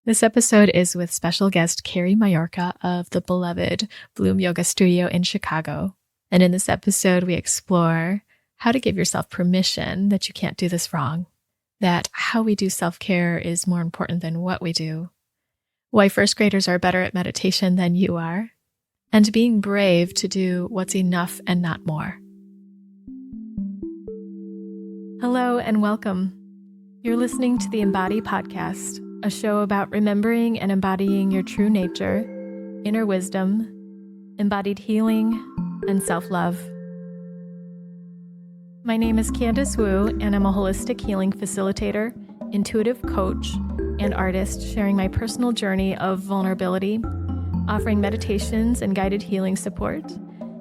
This episode is with special guest Kerry Maiorca of the beloved Bloom Yoga Studio in Chicago. And in this episode, we explore how to give yourself permission that you can't do this wrong, that how we do self-care is more important than what we do, why first graders are better at meditation than you are, and being brave to do what's enough and not more. Hello and welcome. You're listening to the Embody Podcast, a show about remembering and embodying your true nature, inner wisdom, embodied healing, and self-love. My name is Candice Wu, and I'm a holistic healing facilitator, intuitive coach, and artist sharing my personal journey of vulnerability, offering meditations and guided healing support,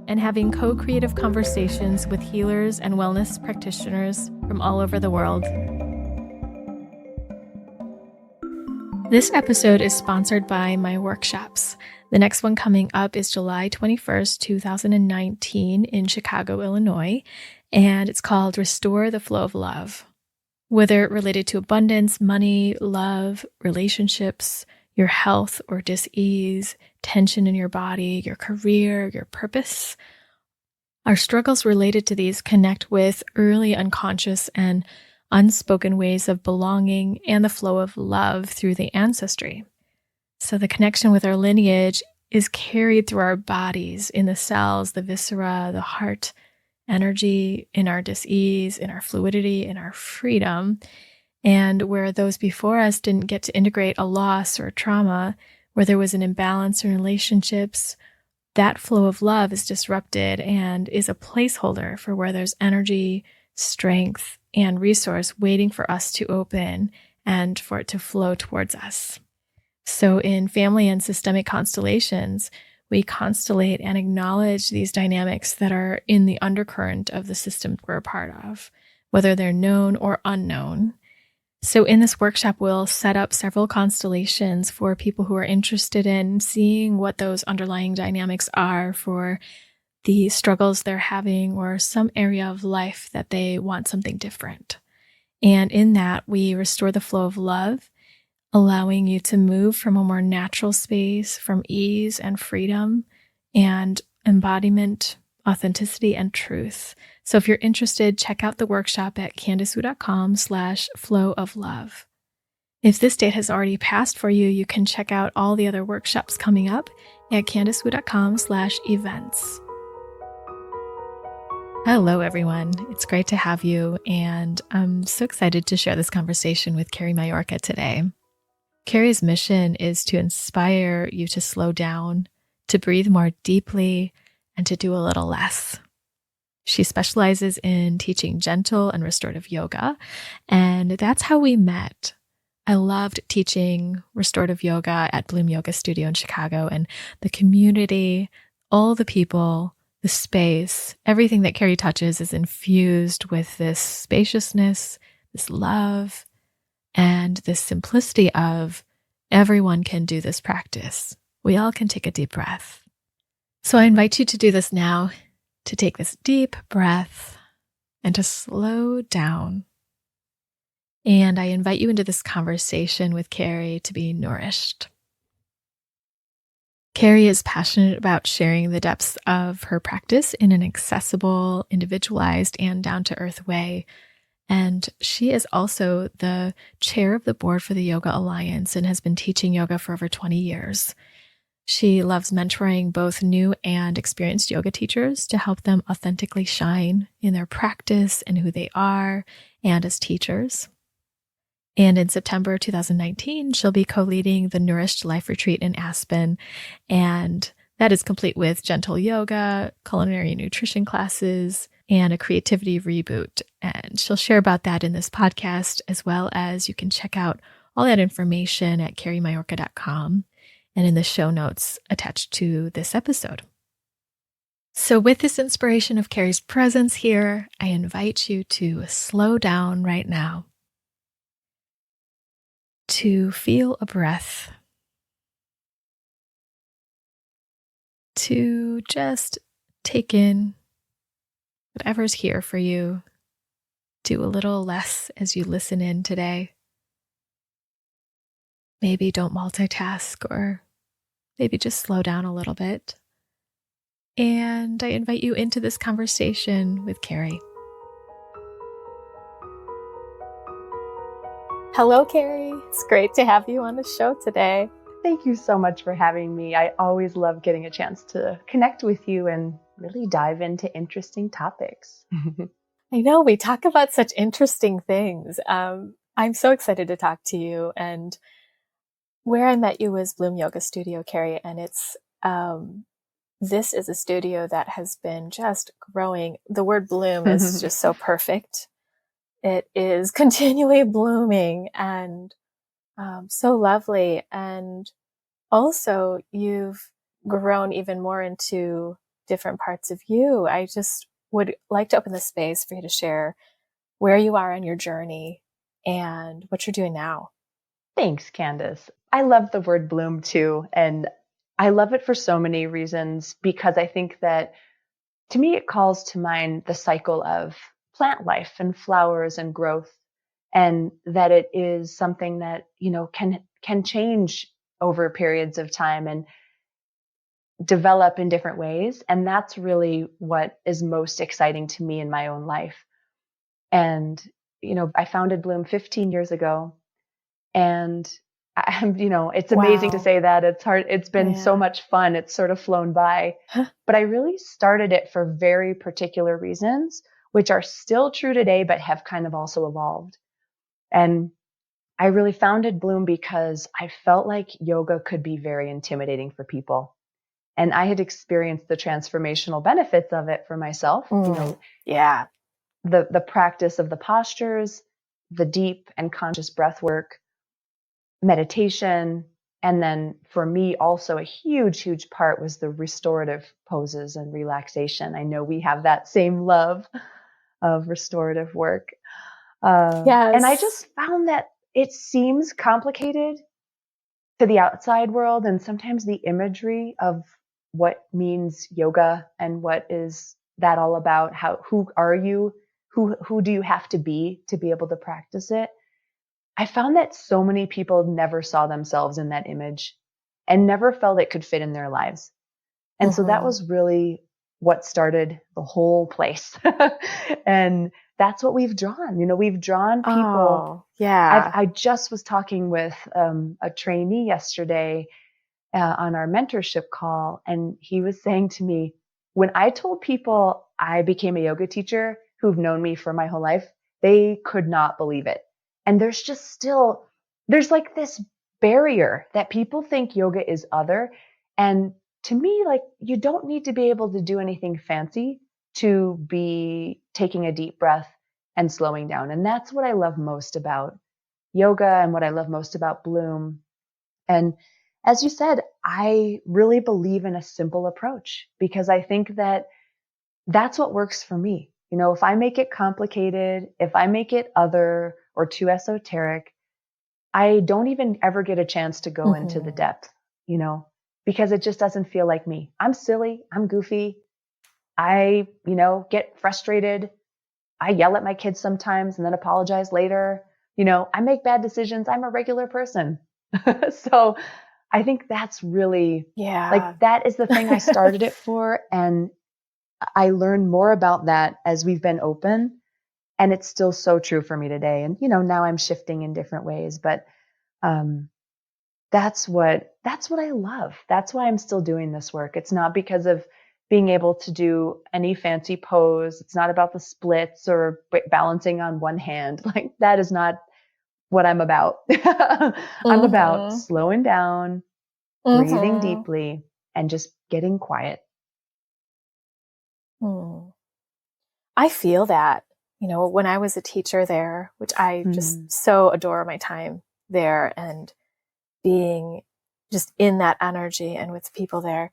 and having co-creative conversations with healers and wellness practitioners from all over the world. This episode is sponsored by my workshops. The next one coming up is July 21st, 2019 in Chicago, Illinois, and it's called Restore the Flow of Love. Whether related to abundance, money, love, relationships, your health or dis-ease, tension in your body, your career, your purpose, our struggles related to these connect with early unconscious and unspoken ways of belonging and the flow of love through the ancestry. So the connection with our lineage is carried through our bodies, in the cells, the viscera, the heart, energy, in our dis-ease, in our fluidity, in our freedom. And where those before us didn't get to integrate a loss or a trauma, where there was an imbalance in relationships, that flow of love is disrupted and is a placeholder for where there's energy, strength, and resource waiting for us to open and for it to flow towards us. So in family and systemic constellations, we constellate and acknowledge these dynamics that are in the undercurrent of the system we're a part of, whether they're known or unknown. So in this workshop, we'll set up several constellations for people who are interested in seeing what those underlying dynamics are for the struggles they're having or some area of life that they want something different. And in that, we restore the flow of love, allowing you to move from a more natural space, from ease and freedom and embodiment, authenticity, and truth. So if you're interested, check out the workshop at candicewu.com/flow-of-love. If this date has already passed for you, you can check out all the other workshops coming up at candicewu.com/events. Hello, everyone. It's great to have you, and I'm so excited to share this conversation with Kerry Maiorca today. Kerry's mission is to inspire you to slow down, to breathe more deeply, and to do a little less. She specializes in teaching gentle and restorative yoga, and that's how we met. I loved teaching restorative yoga at Bloom Yoga Studio in Chicago, and the community, all the people, the space, everything that Kerry touches is infused with this spaciousness, this love, and this simplicity of everyone can do this practice. We all can take a deep breath. So I invite you to do this now, to take this deep breath and to slow down. And I invite you into this conversation with Kerry to be nourished. Kerry is passionate about sharing the depths of her practice in an accessible, individualized, and down-to-earth way. And she is also the chair of the board for the Yoga Alliance and has been teaching yoga for over 20 years. She loves mentoring both new and experienced yoga teachers to help them authentically shine in their practice and who they are and as teachers. And in September 2019, she'll be co-leading the Nourished Life Retreat in Aspen. And that is complete with gentle yoga, culinary nutrition classes, and a creativity reboot. And she'll share about that in this podcast, as well as you can check out all that information at kerrymaiorca.com and in the show notes attached to this episode. So with this inspiration of Kerry's presence here, I invite you to slow down right now, to feel a breath, to just take in whatever's here for you. Do a little less as you listen in today. maybe don't multitask, or maybe just slow down a little bit. And I invite you into this conversation with Kerry. Hello, Kerry. It's great to have you on the show today. Thank you so much for having me. I always love getting a chance to connect with you and really dive into interesting topics. I know we talk about such interesting things. I'm so excited to talk to you. And where I met you was Bloom Yoga Studio, Kerry, and it's this is a studio that has been just growing. The word bloom is just so perfect. It is continually blooming and so lovely. And also you've grown even more into different parts of you. I just would like to open the space for you to share where you are on your journey and what you're doing now. Thanks, Candice. I love the word bloom too. And I love it for so many reasons, because I think that to me, it calls to mind the cycle of plant life and flowers and growth, and that it is something that, can change over periods of time and develop in different ways. And that's really what is most exciting to me in my own life. And, I founded Bloom 15 years ago, and it's amazing to say that. It's hard. It's been so much fun. It's sort of flown by, but I really started it for very particular reasons, which are still true today, but have kind of also evolved. And I really founded Bloom because I felt like yoga could be very intimidating for people. And I had experienced the transformational benefits of it for myself. The practice of the postures, the deep and conscious breath work, meditation. And then for me, also a huge, huge part was the restorative poses and relaxation. I know we have that same love of restorative work. Yes. And I just found that it seems complicated to the outside world. And sometimes the imagery of what means yoga and what is that all about? Who are you? Who do you have to be able to practice it? I found that so many people never saw themselves in that image and never felt it could fit in their lives. And so that was really what started the whole place. And that's what we've drawn. We've drawn people. Oh, yeah. I just was talking with a trainee yesterday on our mentorship call, and he was saying to me, when I told people I became a yoga teacher who've known me for my whole life, they could not believe it. And there's like this barrier that people think yoga is other. And to me, like, you don't need to be able to do anything fancy to be taking a deep breath and slowing down. And that's what I love most about yoga and what I love most about Bloom. And as you said, I really believe in a simple approach, because I think that that's what works for me. If I make it complicated, if I make it other or too esoteric, I don't even ever get a chance to go into the depth, because it just doesn't feel like me. I'm silly. I'm goofy. I, get frustrated. I yell at my kids sometimes and then apologize later. I make bad decisions. I'm a regular person. So I think that's really, like, that is the thing I started it for. And I learned more about that as we've been open, and it's still so true for me today. And, now I'm shifting in different ways, but, that's what I love. That's why I'm still doing this work. It's not because of being able to do any fancy pose. It's not about the splits or balancing on one hand. Like, that is not what I'm about. I'm about slowing down, breathing deeply, and just getting quiet. I feel that, when I was a teacher there, which I just so adore my time there, and being just in that energy and with people there,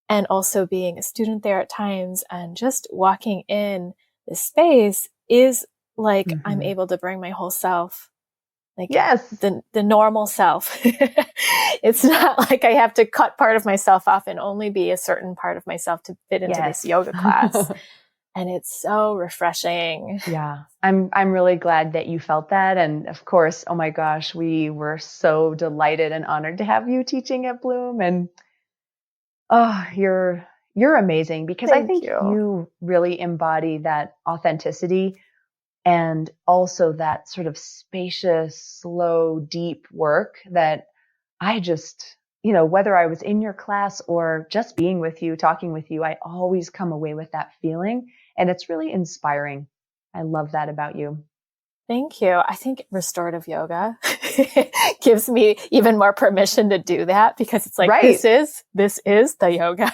and also being a student there at times, and just walking in this space is like, I'm able to bring my whole self, like the normal self. It's not like I have to cut part of myself off and only be a certain part of myself to fit into this yoga class. And it's so refreshing. Yeah. I'm really glad that you felt that. And of course, oh my gosh, we were so delighted and honored to have you teaching at Bloom. And oh, you're amazing, because I Thank think you. you really embody that authenticity and also that sort of spacious, slow, deep work that I just, whether I was in your class or just being with you, talking with you, I always come away with that feeling. And it's really inspiring. I love that about you. Thank you. I think restorative yoga gives me even more permission to do that, because it's like, Right. this is the yoga.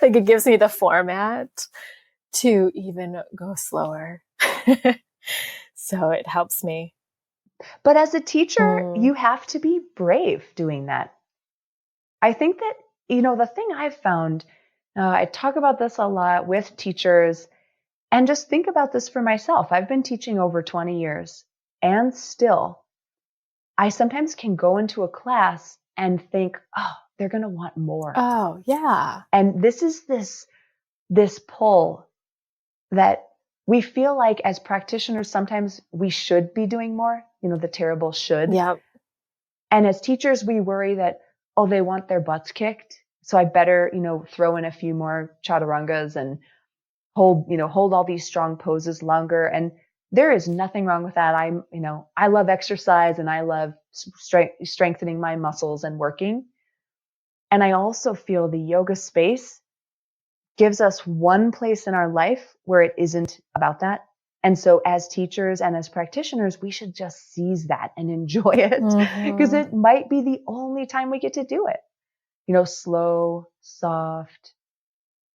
Like, it gives me the format to even go slower. So it helps me. But as a teacher, Mm. you have to be brave doing that. I think that, the thing I've found, I talk about this a lot with teachers, and just think about this for myself. I've been teaching over 20 years, and still, I sometimes can go into a class and think, oh, they're going to want more. Oh, yeah. And this is this pull that we feel like as practitioners, sometimes we should be doing more, the terrible should. Yep. And as teachers, we worry that, oh, they want their butts kicked, so I better, throw in a few more chaturangas and hold all these strong poses longer. And there is nothing wrong with that. I love exercise, and I love strengthening my muscles and working. And I also feel the yoga space gives us one place in our life where it isn't about that. And so as teachers and as practitioners, we should just seize that and enjoy it, because it might be the only time we get to do it. Slow, soft,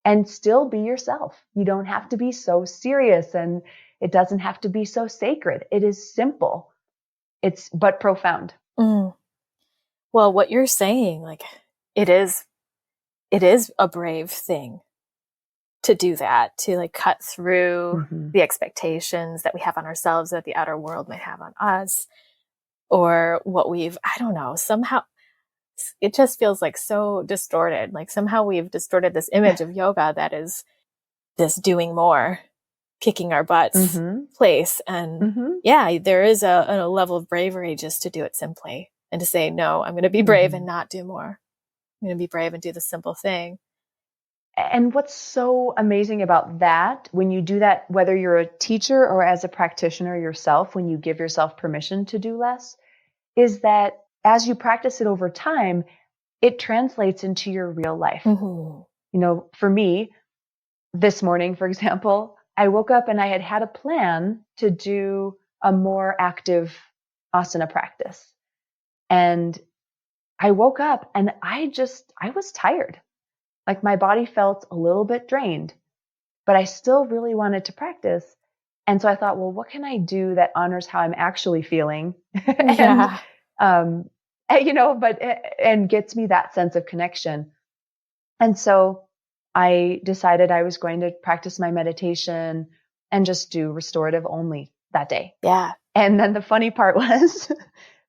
and still be yourself. You don't have to be so serious, and it doesn't have to be so sacred. It is simple. It's but profound. Mm. Well, what you're saying, like, it is a brave thing to do that, to like cut through Mm-hmm. the expectations that we have on ourselves, that the outer world might have on us, or what I don't know, somehow it just feels like so distorted. Like, somehow we've distorted this image of yoga that is this doing more, kicking our butts Mm-hmm. place. And Mm-hmm. yeah, there is a level of bravery just to do it simply and to say, no, I'm going to be brave Mm-hmm. and not do more. I'm going to be brave and do the simple thing. And what's so amazing about that, when you do that, whether you're a teacher or as a practitioner yourself, when you give yourself permission to do less, is that as you practice it over time, it translates into your real life. Mm-hmm. For me, this morning, for example, I woke up and I had a plan to do a more active asana practice. And I woke up and I was tired. Like, my body felt a little bit drained, but I still really wanted to practice. And so I thought, well, what can I do that honors how I'm actually feeling? and, Yeah. um, and gets me that sense of connection. And so I decided I was going to practice my meditation and just do restorative only that day. Yeah. And then the funny part was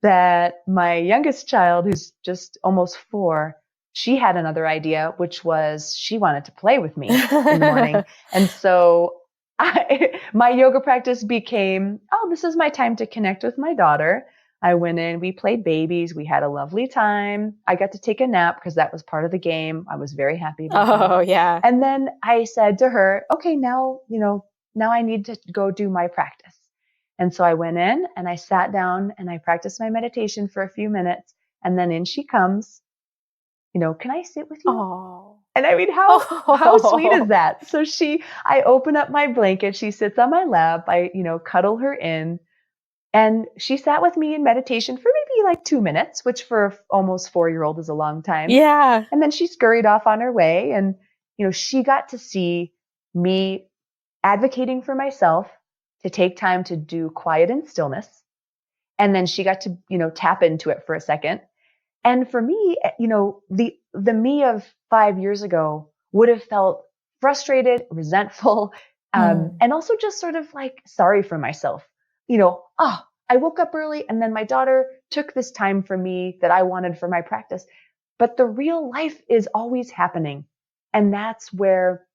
that my youngest child, who's just almost 4, she had another idea, which was she wanted to play with me in the morning. And so my yoga practice became, oh, this is my time to connect with my daughter. I went in, we played babies. We had a lovely time. I got to take a nap because that was part of the game. I was very happy about that. Oh, yeah. And then I said to her, okay, now I need to go do my practice. And so I went in and I sat down and I practiced my meditation for a few minutes. And then in she comes, can I sit with you? Oh. And I mean, how sweet is that? So I open up my blanket. She sits on my lap. I, cuddle her in, and she sat with me in meditation for maybe like 2 minutes, which for an almost 4-year-old is a long time. Yeah. And then she scurried off on her way. And, she got to see me advocating for myself to take time to do quiet and stillness. And then she got to, tap into it for a second. And for me, the me of 5 years ago would have felt frustrated, resentful, and also just sort of like sorry for myself. I woke up early and then my daughter took this time for me that I wanted for my practice. But the real life is always happening. And that's where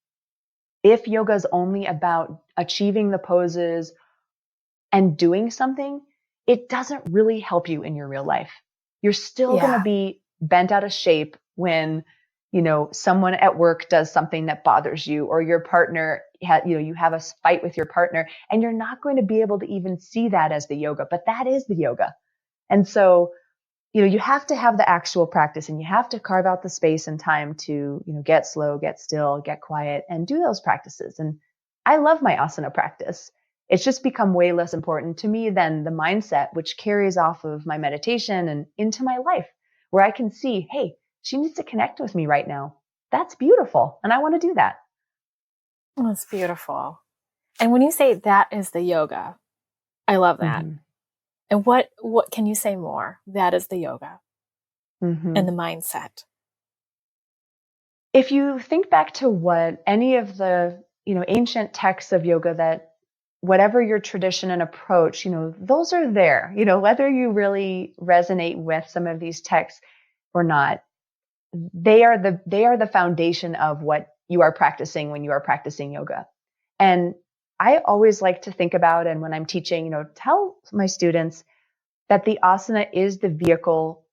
If yoga is only about achieving the poses and doing something, it doesn't really help you in your real life. You're still going to be bent out of shape when, someone at work does something that bothers you, or your partner, you have a fight with your partner, and you're not going to be able to even see that as the yoga, but that is the yoga. And so, you have to have the actual practice, and you have to carve out the space and time to, get slow, get still, get quiet, and do those practices. And I love my asana practice. It's just become way less important to me than the mindset, which carries off of my meditation and into my life, where I can see, hey, she needs to connect with me right now. That's beautiful. And I want to do that. That's beautiful. And when you say that is the yoga, I love that. Mm-hmm. And what can you say more? That is the yoga Mm-hmm. and the mindset. If you think back to what any of the, ancient texts of yoga, that whatever your tradition and approach, those are there, whether you really resonate with some of these texts or not, they are the foundation of what you are practicing when you are practicing yoga. And I always like to think about, and when I'm teaching, tell my students that the asana is the vehicle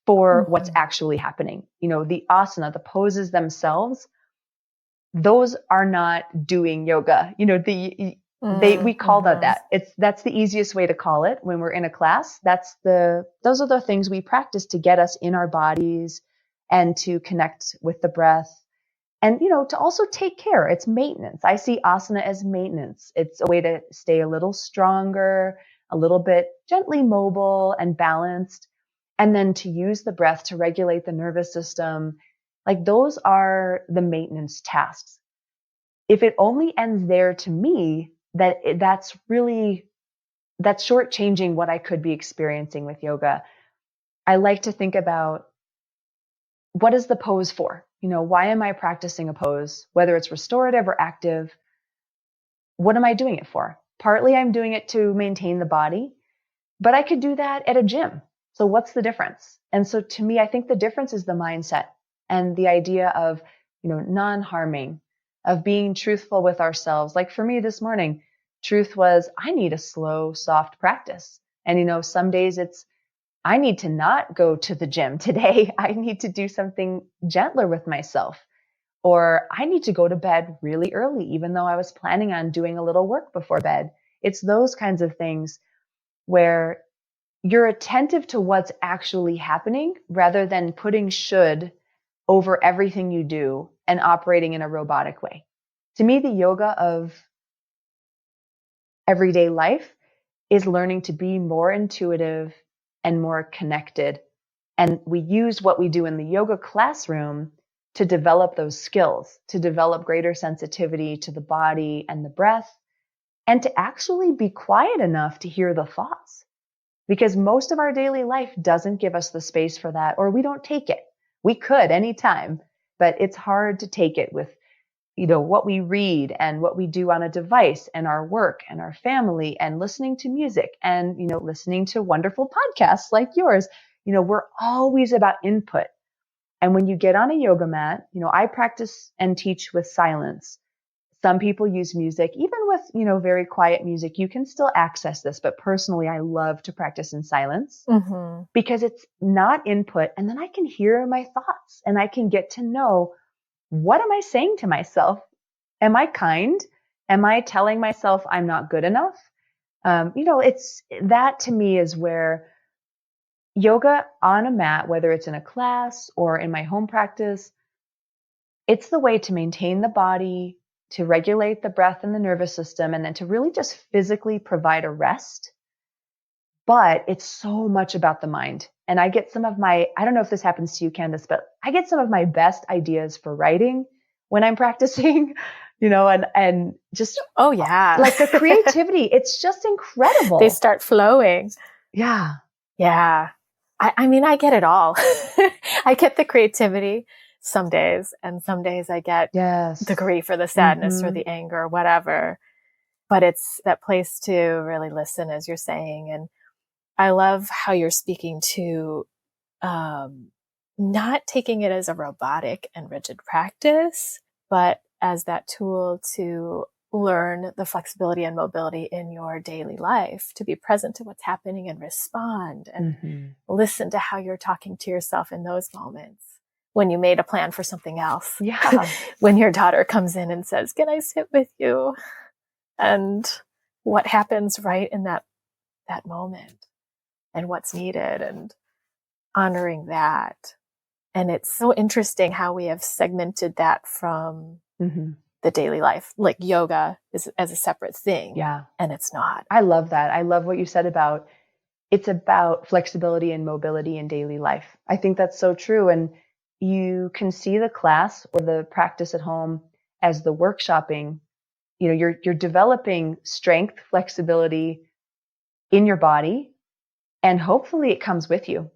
for what's actually happening. The asana, the poses themselves, those are not doing yoga. We call that. That's the easiest way to call it when we're in a class. Those are the things we practice to get us in our bodies and to connect with the breath. And, to also take care. It's maintenance. I see asana as maintenance. It's a way to stay a little stronger, a little bit gently mobile and balanced, and then to use the breath to regulate the nervous system. Like, those are the maintenance tasks. If it only ends there, to me, that's shortchanging what I could be experiencing with yoga. I like to think about, what is the pose for? Why am I practicing a pose? Whether it's restorative or active, what am I doing it for? Partly I'm doing it to maintain the body, but I could do that at a gym. So what's the difference? And so to me, I think the difference is the mindset and the idea of, non-harming, of being truthful with ourselves. Like for me this morning, truth was, I need a slow, soft practice. And, some days I need to not go to the gym today. I need to do something gentler with myself. Or I need to go to bed really early, even though I was planning on doing a little work before bed. It's those kinds of things where you're attentive to what's actually happening rather than putting should over everything you do and operating in a robotic way. To me, the yoga of everyday life is learning to be more intuitive and more connected. And we use what we do in the yoga classroom to develop those skills, to develop greater sensitivity to the body and the breath, and to actually be quiet enough to hear the thoughts. Because most of our daily life doesn't give us the space for that, or we don't take it. We could anytime, but it's hard to take it with, what we read and what we do on a device and our work and our family and listening to music and, listening to wonderful podcasts like yours. We're always about input. And when you get on a yoga mat, I practice and teach with silence. Some people use music, even with, very quiet music, you can still access this. But personally, I love to practice in silence because it's not input. And then I can hear my thoughts and I can get to know, what am I saying to myself? Am I kind? Am I telling myself I'm not good enough? It's that, to me, is where yoga on a mat, whether it's in a class or in my home practice, it's the way to maintain the body, to regulate the breath and the nervous system, and then to really just physically provide a rest. But it's so much about the mind. And I get I don't know if this happens to you, Candice, but I get some of my best ideas for writing when I'm practicing, and just, oh yeah, like the creativity, it's just incredible. They start flowing. Yeah. I mean, I get it all. I get the creativity some days, and some days I get the grief or the sadness or the anger or whatever. But it's that place to really listen, as you're saying. And I love how you're speaking to not taking it as a robotic and rigid practice, but as that tool to learn the flexibility and mobility in your daily life, to be present to what's happening and respond and listen to how you're talking to yourself in those moments. When you made a plan for something else. Yeah. When your daughter comes in and says, "Can I sit with you?" And what happens right in that moment and what's needed, and honoring that. And it's so interesting how we have segmented that from the daily life, like yoga is as a separate thing. Yeah. And it's not. I love that. I love what you said about it's about flexibility and mobility in daily life. I think that's so true. And you can see the class or the practice at home as the workshopping. You know, you're developing strength, flexibility in your body, and hopefully it comes with you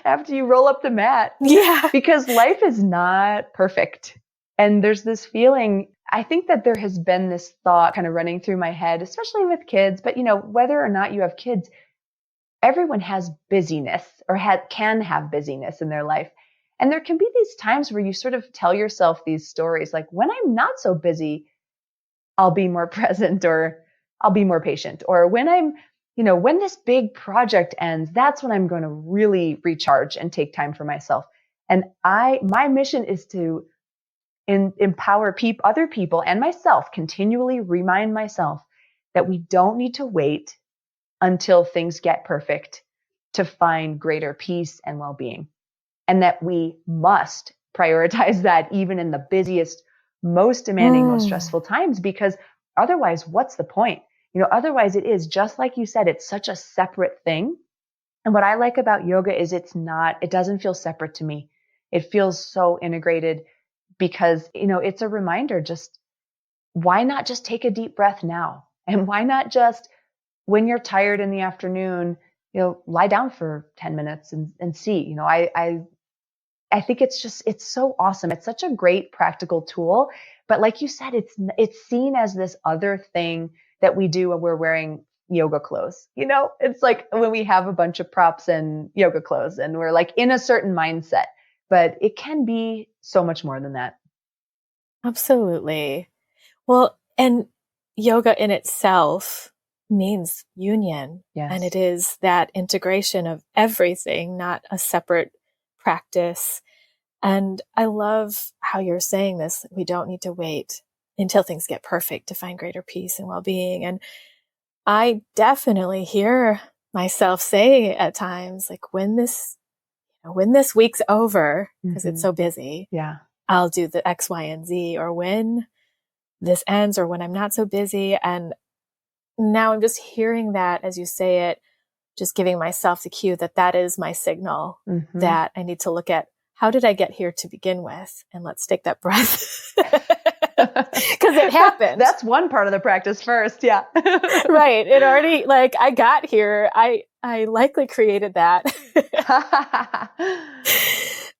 after you roll up the mat. Yeah. Because life is not perfect. And there's this feeling, I think that there has been this thought kind of running through my head, especially with kids, but you know, whether or not you have kids, everyone has busyness or can have busyness in their life. And there can be these times where you sort of tell yourself these stories, like when I'm not so busy, I'll be more present or I'll be more patient. Or when I'm, you know, when this big project ends, that's when I'm going to really recharge and take time for myself. And my mission is to empower other people and myself, continually remind myself that we don't need to wait until things get perfect to find greater peace and well-being. And that we must prioritize that even in the busiest, most demanding, most stressful times, because otherwise, what's the point? You know, otherwise it is just like you said, it's such a separate thing. And what I like about yoga is it doesn't feel separate to me. It feels so integrated because, you know, it's a reminder, just why not just take a deep breath now? And why not just when you're tired in the afternoon, you know, lie down for 10 minutes and see, you know, I think it's so awesome. It's such a great practical tool. But like you said, it's seen as this other thing that we do when we're wearing yoga clothes. You know, it's like when we have a bunch of props and yoga clothes and we're like in a certain mindset, but it can be so much more than that. Absolutely. Well, and yoga in itself means union. Yes. And it is that integration of everything, not a separate practice. And I love how you're saying this. We don't need to wait until things get perfect to find greater peace and well-being. And I definitely hear myself say at times, like when this week's over, because it's so busy, Yeah. I'll do the X, Y, and Z, or when this ends, or when I'm not so busy. And now I'm just hearing that as you say it, just giving myself the cue that is my signal, that I need to look at how did I get here to begin with? And let's take that breath. Because it happened. That's one part of the practice first. Yeah. Right. It already, like, I got here. I likely created that.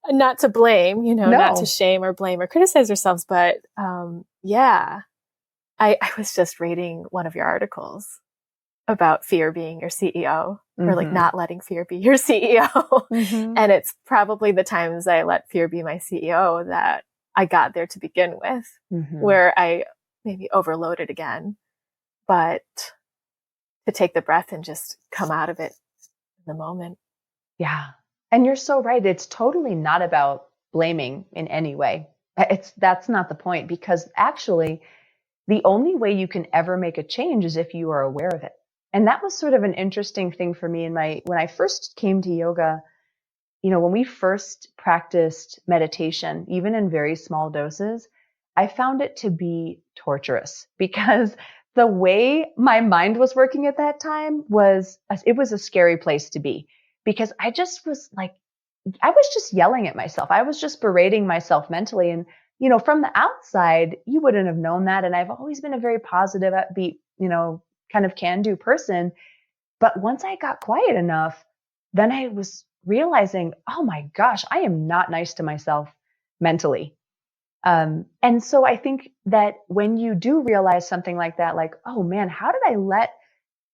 Not to blame, you know, not to shame or blame or criticize ourselves, but yeah. I was just reading one of your articles about fear being your CEO, or like not letting fear be your CEO. And it's probably the times I let fear be my CEO that I got there to begin with, where I maybe overloaded again, but to take the breath and just come out of it in the moment. Yeah. And you're so right. It's totally not about blaming in any way. That's not the point, because actually the only way you can ever make a change is if you are aware of it. And that was sort of an interesting thing for me when I first came to yoga. You know, when we first practiced meditation, even in very small doses, I found it to be torturous, because the way my mind was working at that time was a scary place to be, because I was just yelling at myself. I was just berating myself mentally. And, you know, from the outside, you wouldn't have known that. And I've always been a very positive, upbeat, you know, kind of can-do person. But once I got quiet enough, then I was realizing, oh my gosh, I am not nice to myself mentally. And so I think that when you do realize something like that, like, oh man, how did I let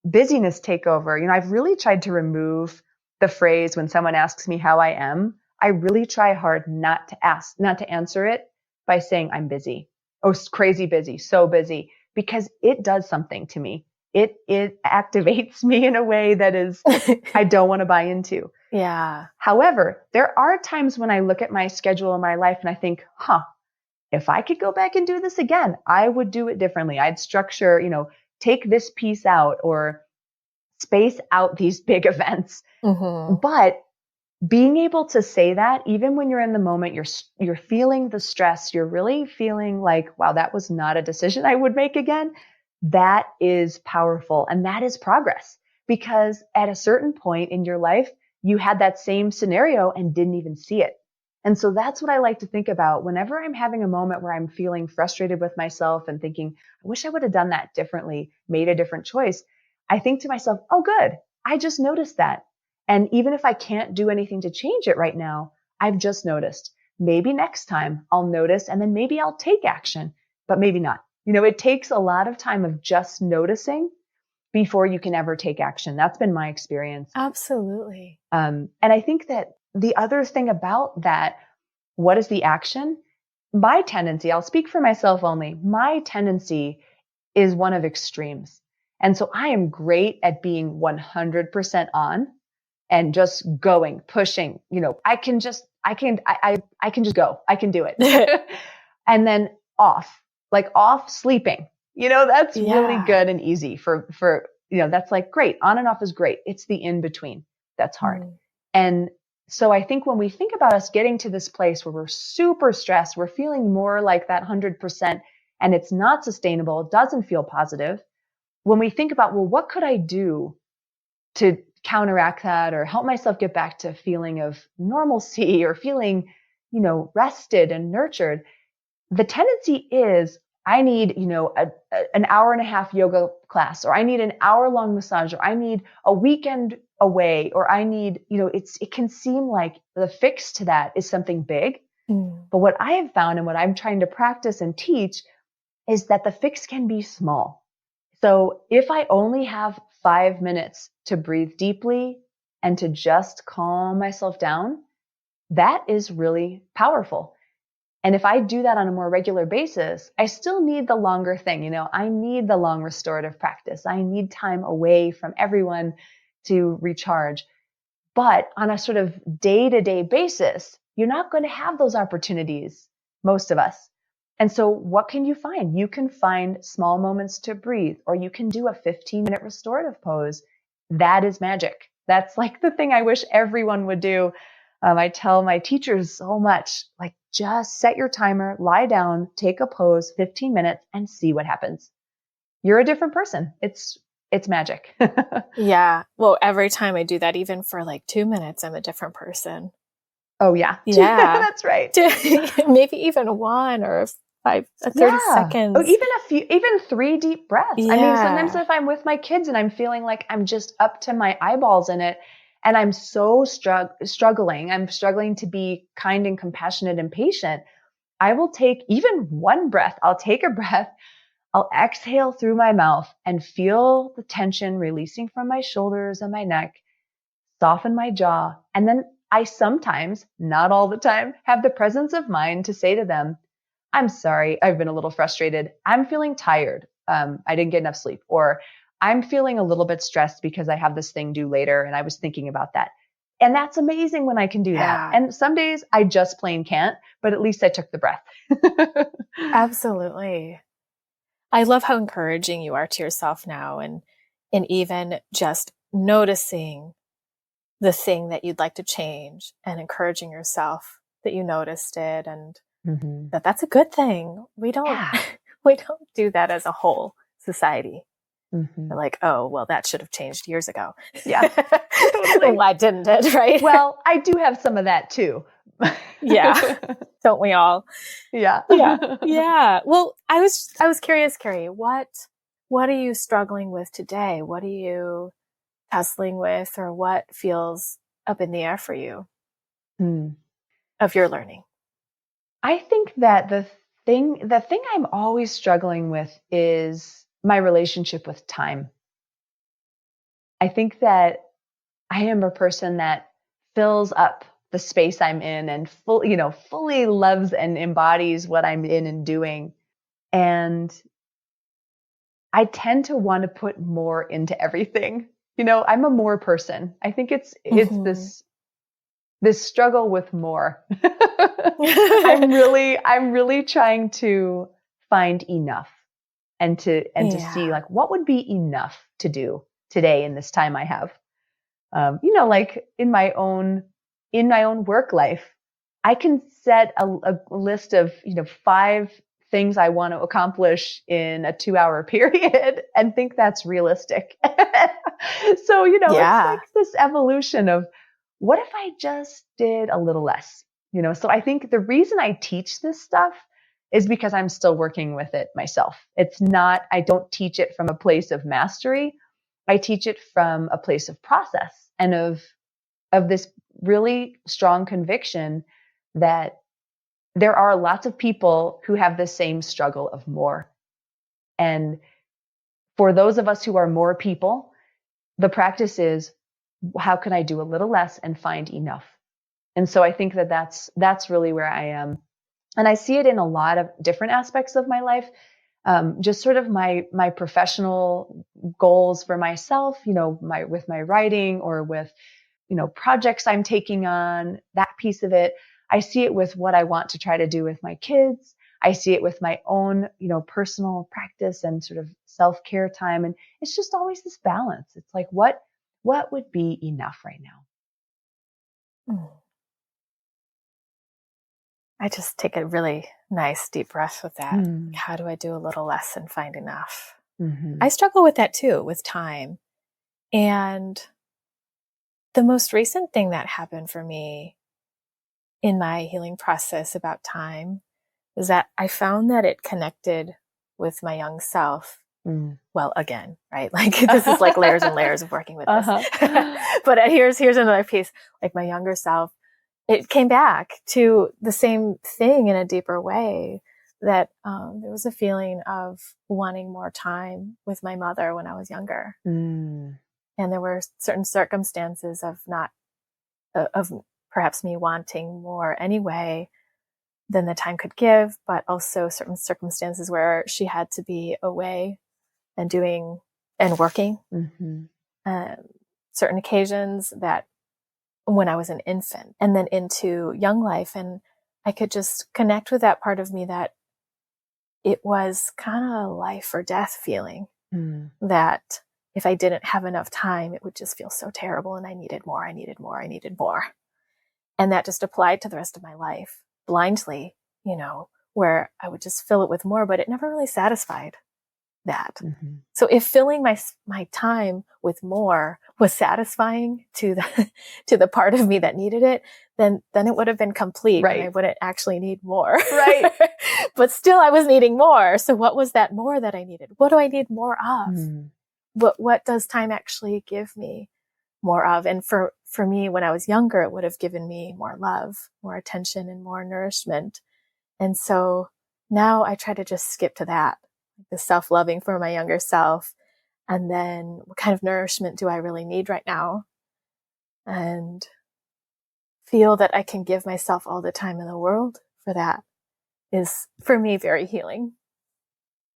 busyness take over? You know, I've really tried to remove the phrase when someone asks me how I am. I really try hard not to answer it by saying I'm busy. Oh, crazy busy, so busy, because it does something to me. It activates me in a way that is, I don't want to buy into. Yeah. However, there are times when I look at my schedule in my life and I think, if I could go back and do this again, I would do it differently. I'd structure, take this piece out or space out these big events. Mm-hmm. But being able to say that, even when you're in the moment, you're feeling the stress, you're really feeling like, wow, that was not a decision I would make again. That is powerful. And that is progress, because at a certain point in your life, you had that same scenario and didn't even see it. And so that's what I like to think about whenever I'm having a moment where I'm feeling frustrated with myself and thinking, I wish I would have done that differently, made a different choice. I think to myself, oh, good. I just noticed that. And even if I can't do anything to change it right now, I've just noticed. Maybe next time I'll notice and then maybe I'll take action, but maybe not. It takes a lot of time of just noticing before you can ever take action. That's been my experience. Absolutely. And I think that the other thing about that, what is the action? My tendency, I'll speak for myself only, my tendency is one of extremes. And so I am great at being 100% on and just going, pushing, I can just go, I can do it. And then off sleeping, that's really good and easy for, that's like great. On and off is great. It's the in between that's hard. And so I think when we think about us getting to this place where we're super stressed, we're feeling more like that 100% and it's not sustainable, it doesn't feel positive. When we think about, well, what could I do to counteract that or help myself get back to a feeling of normalcy or feeling, rested and nurtured, the tendency is I need, an hour and a half yoga class, or I need an hour long massage, or I need a weekend away, or I need, it can seem like the fix to that is something big. But what I have found and what I'm trying to practice and teach is that the fix can be small. So if I only have 5 minutes to breathe deeply and to just calm myself down, that is really powerful. And if I do that on a more regular basis, I still need the longer thing. I need the long restorative practice. I need time away from everyone to recharge. But on a sort of day-to-day basis, you're not going to have those opportunities, most of us. And so what can you find? You can find small moments to breathe, or you can do a 15-minute restorative pose. That is magic. That's like the thing I wish everyone would do. I tell my teachers so much, like, just set your timer, lie down, take a pose, 15 minutes, and see what happens. You're a different person. It's magic. Yeah. Well, every time I do that, even for like 2 minutes, I'm a different person. Oh yeah. Yeah. That's right. Maybe even 1 or 30 seconds. Oh, even 3 deep breaths. Yeah. I mean, sometimes if I'm with my kids and I'm feeling like I'm just up to my eyeballs in it and I'm so struggling to be kind and compassionate and patient, I will take even 1 breath. I'll take a breath. I'll exhale through my mouth and feel the tension releasing from my shoulders and my neck, soften my jaw. And then I sometimes, not all the time, have the presence of mind to say to them, I'm sorry, I've been a little frustrated. I'm feeling tired. I didn't get enough sleep. Or I'm feeling a little bit stressed because I have this thing due later and I was thinking about that. And that's amazing when I can do that. And some days I just plain can't, but at least I took the breath. Absolutely. I love how encouraging you are to yourself now, and even just noticing the thing that you'd like to change and encouraging yourself that you noticed it and that's a good thing. We don't do that as a whole society. We're like, oh, well, that should have changed years ago. Yeah. Totally. Why didn't it? Right. Well, I do have some of that too. Yeah. Don't we all? Yeah. Yeah. Well, I was curious, Kerry, what are you struggling with today? What are you tussling with, or what feels up in the air for you of your learning? I think that the thing I'm always struggling with is my relationship with time. I think that I am a person that fills up the space I'm in and fully loves and embodies what I'm in and doing. And I tend to want to put more into everything. I'm a more person. I think it's this struggle with more. I'm really trying to find enough and to see like what would be enough to do today in this time I have. Like in my own work life, I can set a list of 5 things I want to accomplish in a 2-hour period and think that's realistic. So, it's like this evolution of what if I just did a little less, so I think the reason I teach this stuff is because I'm still working with it myself. I don't teach it from a place of mastery. I teach it from a place of process and of this really strong conviction that there are lots of people who have the same struggle of more. And for those of us who are more people, the practice is, how can I do a little less and find enough? And so I think that that's really where I am. And I see it in a lot of different aspects of my life. Just sort of my professional goals for myself, with my writing or with, projects I'm taking on, that piece of it. I see it with what I want to try to do with my kids. I see it with my own, personal practice and sort of self-care time. And it's just always this balance. It's like, what would be enough right now? I just take a really nice deep breath with that. How do I do a little less and find enough? I struggle with that too, with time. And the most recent thing that happened for me in my healing process about time is that I found that it connected with my young self. Well, again, right? Like this is like layers and layers of working with this. But here's another piece, like my younger self. It came back to the same thing in a deeper way, that there was a feeling of wanting more time with my mother when I was younger. And there were certain circumstances of perhaps me wanting more anyway than the time could give, but also certain circumstances where she had to be away and doing and working. Certain occasions that when I was an infant and then into young life. And I could just connect with that part of me that it was kind of a life or death feeling, that if I didn't have enough time, it would just feel so terrible. And I needed more. And that just applied to the rest of my life blindly, where I would just fill it with more, but it never really satisfied that. So if filling my time with more was satisfying to the part of me that needed it, then it would have been complete. Right. And I wouldn't actually need more. Right. But still I was needing more. So what was that more that I needed? What do I need more of? What does time actually give me more of? And for me, when I was younger, it would have given me more love, more attention, and more nourishment. And so now I try to just skip to that, the self-loving for my younger self. And then what kind of nourishment do I really need right now? And feel that I can give myself all the time in the world for that is, for me, very healing.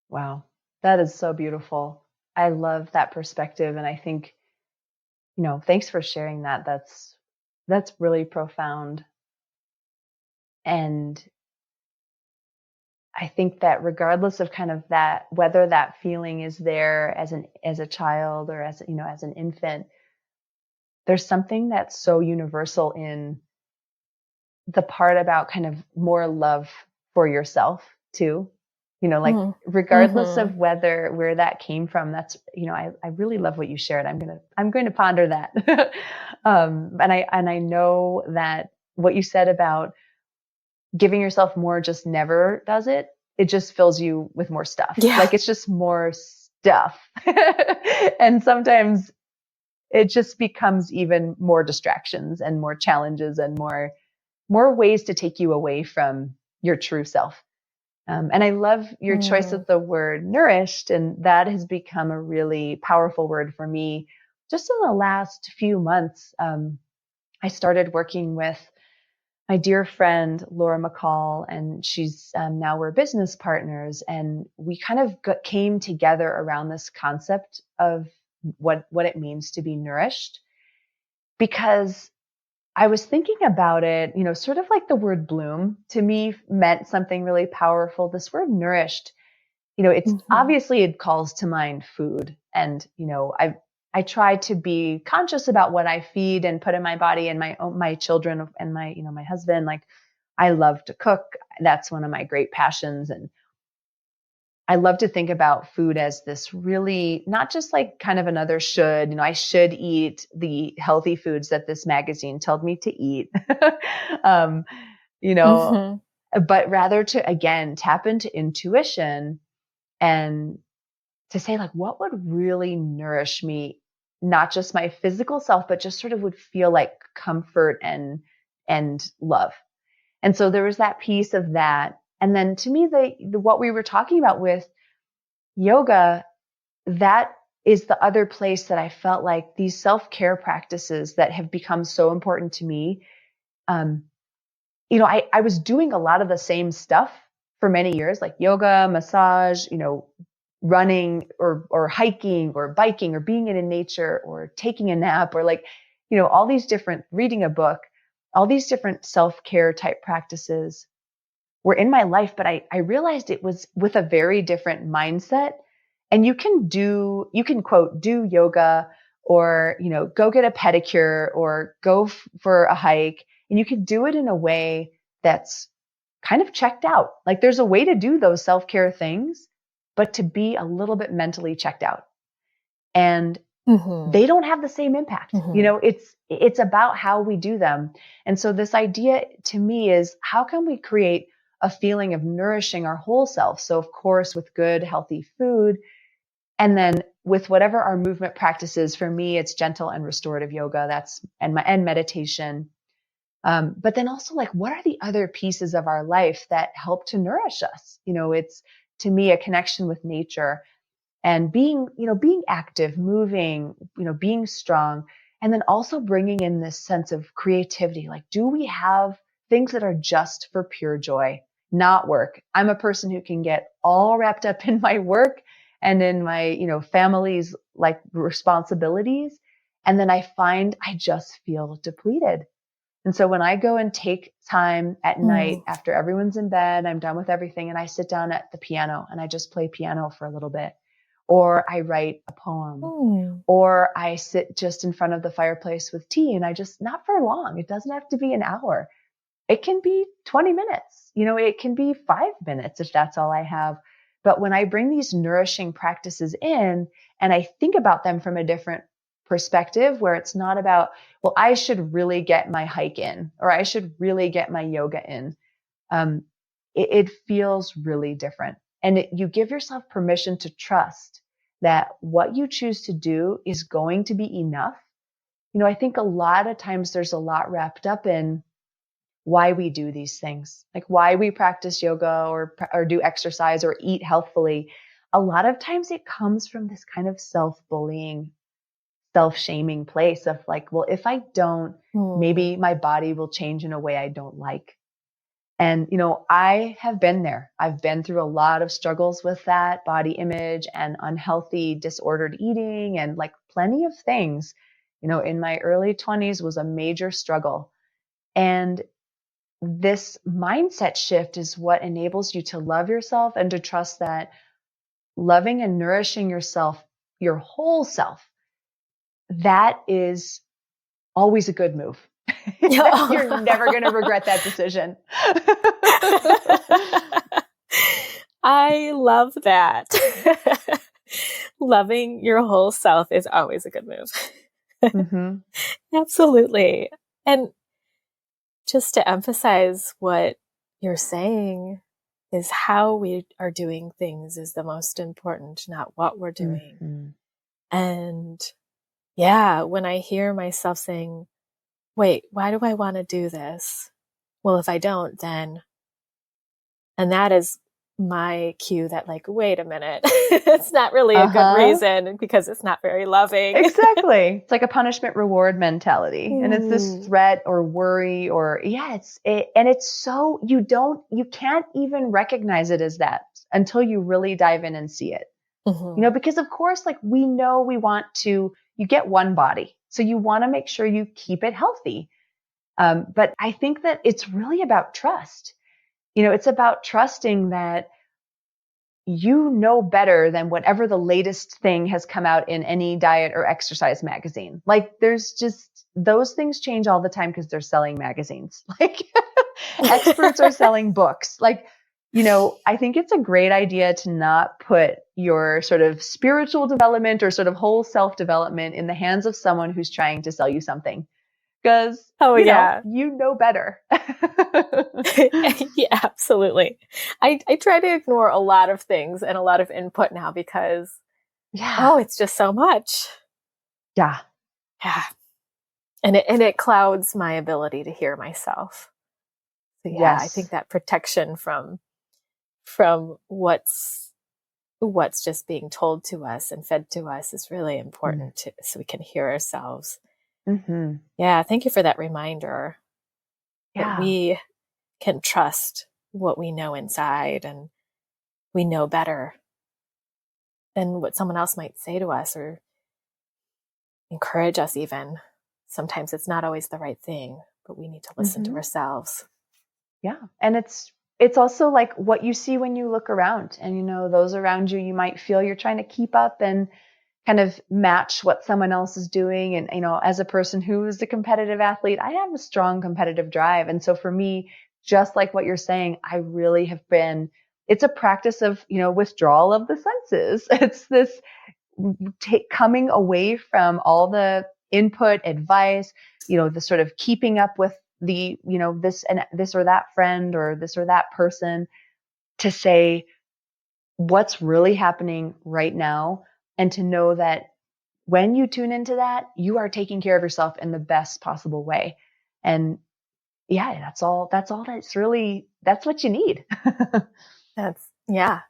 Wow. That is so beautiful. I love that perspective. And I think, thanks for sharing that. That's really profound. And I think that regardless of kind of that, whether that feeling is there as a child or as an infant, there's something that's so universal in the part about kind of more love for yourself too. Regardless of where that came from, that's, I really love what you shared. I'm going to ponder that. And I know that what you said about giving yourself more just never does it. It just fills you with more stuff. Yeah. Like it's just more stuff. And sometimes it just becomes even more distractions and more challenges and more ways to take you away from your true self. And I love your choice of the word nourished. And that has become a really powerful word for me. Just in the last few months, I started working with my dear friend, Laura McCall, and she's now we're business partners. And we kind of came together around this concept of what it means to be nourished, because I was thinking about it, sort of like the word bloom to me meant something really powerful. This word nourished, it's obviously it calls to mind food. And, I try to be conscious about what I feed and put in my body, and my children and my husband. Like, I love to cook. That's one of my great passions. And I love to think about food as this really, not just like kind of another should, I should eat the healthy foods that this magazine told me to eat, um, but rather to, again, tap into intuition and to say, like, what would really nourish me, not just my physical self, but just sort of would feel like comfort and love. And so there was that piece of that. And then to me, what we were talking about with yoga, that is the other place that I felt like these self-care practices that have become so important to me. I was doing a lot of the same stuff for many years, like yoga, massage, running or hiking or biking or being in nature or taking a nap or all these different, reading a book, all these different self-care type practices were in my life, but I realized it was with a very different mindset. And you can quote, do yoga or, go get a pedicure or go for a hike. And you can do it in a way that's kind of checked out. Like, there's a way to do those self-care things, but to be a little bit mentally checked out. And they don't have the same impact. It's about how we do them. And so this idea to me is, how can we create a feeling of nourishing our whole self? So of course, with good, healthy food, and then with whatever our movement practices. For me, it's gentle and restorative yoga. And meditation. But then also, like, what are the other pieces of our life that help to nourish us? It's, to me, a connection with nature and being active, moving, being strong, and then also bringing in this sense of creativity. Like, do we have things that are just for pure joy, not work? I'm a person who can get all wrapped up in my work and in my, family's like responsibilities. And then I find I just feel depleted. And so when I go and take time at night after everyone's in bed, I'm done with everything, and I sit down at the piano and I just play piano for a little bit, or I write a poem, or I sit just in front of the fireplace with tea, and I just, not for long. It doesn't have to be an hour. It can be 20 minutes. It can be 5 minutes if that's all I have. But when I bring these nourishing practices in and I think about them from a different perspective, where it's not about, well, I should really get my hike in, or I should really get my yoga in. It feels really different. And you give yourself permission to trust that what you choose to do is going to be enough. I think a lot of times there's a lot wrapped up in why we do these things, like why we practice yoga or do exercise or eat healthfully. A lot of times it comes from this kind of self-bullying, self-shaming place of like, well, if I don't, maybe my body will change in a way I don't like. And, I have been there. I've been through a lot of struggles with that body image and unhealthy, disordered eating and like plenty of things, in my early 20s was a major struggle. And this mindset shift is what enables you to love yourself and to trust that loving and nourishing yourself, your whole self, that is always a good move. You're never going to regret that decision. I love that. Loving your whole self is always a good move. Absolutely. And just to emphasize what you're saying is how we are doing things is the most important, not what we're doing. And yeah, when I hear myself saying, wait, why do I want to do this? Well, if I don't, then, and that is my cue that like, wait a minute, it's not really a good reason because it's not very loving. Exactly. It's like a punishment reward mentality. And it's this Ooh. threat or worry or and it's so you can't even recognize it as that until you really dive in and see it. Mm-hmm. Because of course, like we know you get one body. So you want to make sure you keep it healthy. But I think that it's really about trust. It's about trusting that you know better than whatever the latest thing has come out in any diet or exercise magazine. Like there's just those things change all the time because they're selling magazines. Like experts are selling books. Like, I think it's a great idea to not put your sort of spiritual development or sort of whole self-development in the hands of someone who's trying to sell you something. Because, you know better. Yeah, absolutely. I try to ignore a lot of things and a lot of input now because, it's just so much. Yeah. Yeah. And it clouds my ability to hear myself. So yeah, Yes. I think that protection from what's just being told to us and fed to us is really important so we can hear ourselves. Mm-hmm. Yeah. Thank you for that reminder that Yeah. we can trust what we know inside and we know better than what someone else might say to us or encourage us even. Sometimes it's not always the right thing, but we need to listen to ourselves. Yeah. And it's also like what you see when you look around and, those around you, you might feel you're trying to keep up and kind of match what someone else is doing. And, as a person who is a competitive athlete, I have a strong competitive drive. And so for me, just like what you're saying, I really have it's a practice of, withdrawal of the senses. It's this coming away from all the input, advice, the sort of keeping up with the, this or that friend or this or that person to say what's really happening right now. And to know that when you tune into that, you are taking care of yourself in the best possible way. And that's that's what you need. Yeah.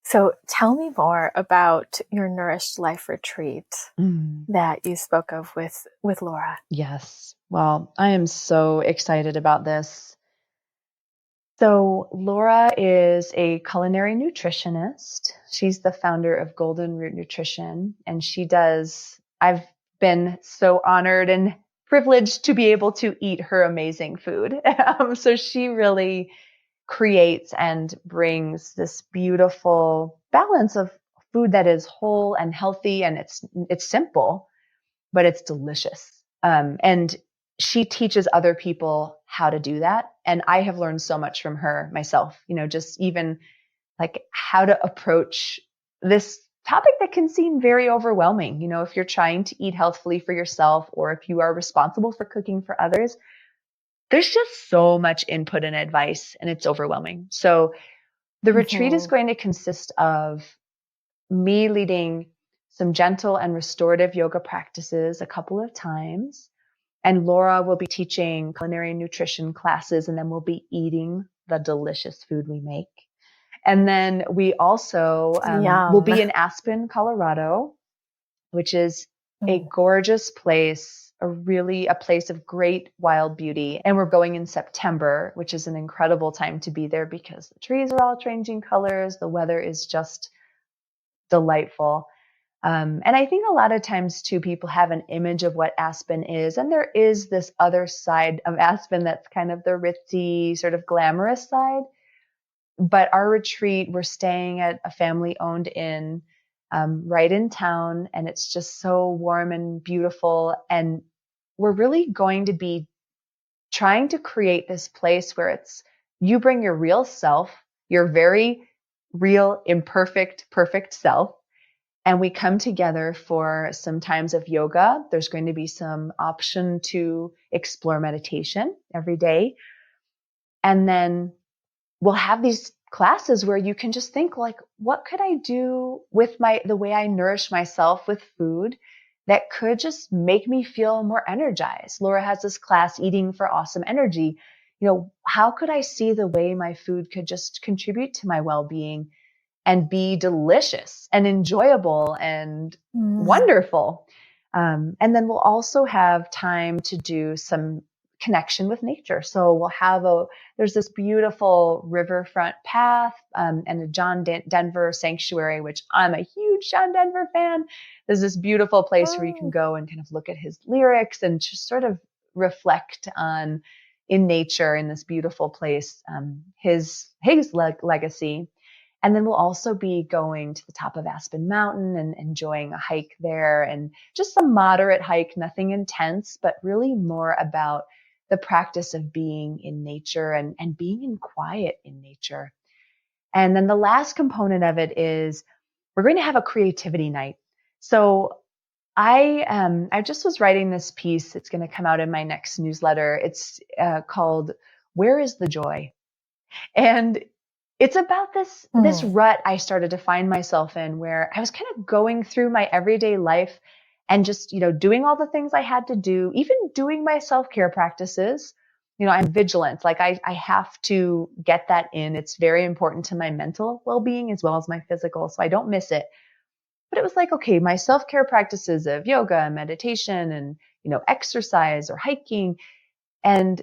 So tell me more about your Nourished Life Retreat that you spoke of with Laura. Yes. Well, I am so excited about this. So Laura is a culinary nutritionist. She's the founder of Golden Root Nutrition, and I've been so honored and privileged to be able to eat her amazing food. So she really creates and brings this beautiful balance of food that is whole and healthy, and it's simple, but it's delicious. And she teaches other people how to do that. And I have learned so much from her myself, just even like how to approach this topic that can seem very overwhelming. If you're trying to eat healthfully for yourself, or if you are responsible for cooking for others, there's just so much input and advice and it's overwhelming. So the retreat is going to consist of me leading some gentle and restorative yoga practices a couple of times. And Laura will be teaching culinary nutrition classes, and then we'll be eating the delicious food we make. And then we also will be in Aspen, Colorado, which is a gorgeous place, a place of great wild beauty. And we're going in September, which is an incredible time to be there because the trees are all changing colors. The weather is just delightful. And I think a lot of times too, people have an image of what Aspen is. And there is this other side of Aspen that's kind of the ritzy, sort of glamorous side. But our retreat, we're staying at a family-owned inn right in town. And it's just so warm and beautiful. And we're really going to be trying to create this place where you bring your real self, your very real, imperfect, perfect self. And we come together for some times of yoga. There's going to be some option to explore meditation every day. And then we'll have these classes where you can just think like, what could I do with the way I nourish myself with food that could just make me feel more energized? Laura has this class, Eating for Awesome Energy. how could I see the way my food could just contribute to my well-being and be delicious and enjoyable and wonderful. And then we'll also have time to do some connection with nature. So there's this beautiful riverfront path and a John Denver sanctuary, which I'm a huge John Denver fan. There's this beautiful place where you can go and kind of look at his lyrics and just sort of reflect on in nature in this beautiful place, his legacy. And then we'll also be going to the top of Aspen Mountain and enjoying a hike there, and just a moderate hike, nothing intense, but really more about the practice of being in nature and being in quiet in nature. And then the last component of it is we're going to have a creativity night. So I just was writing this piece. It's going to come out in my next newsletter. It's called "Where is the Joy?" And it's about this rut I started to find myself in, where I was kind of going through my everyday life and just, doing all the things I had to do, even doing my self-care practices. I'm vigilant. Like I have to get that in. It's very important to my mental well-being as well as my physical, so I don't miss it. But it was like, okay, my self-care practices of yoga and meditation and, exercise or hiking and,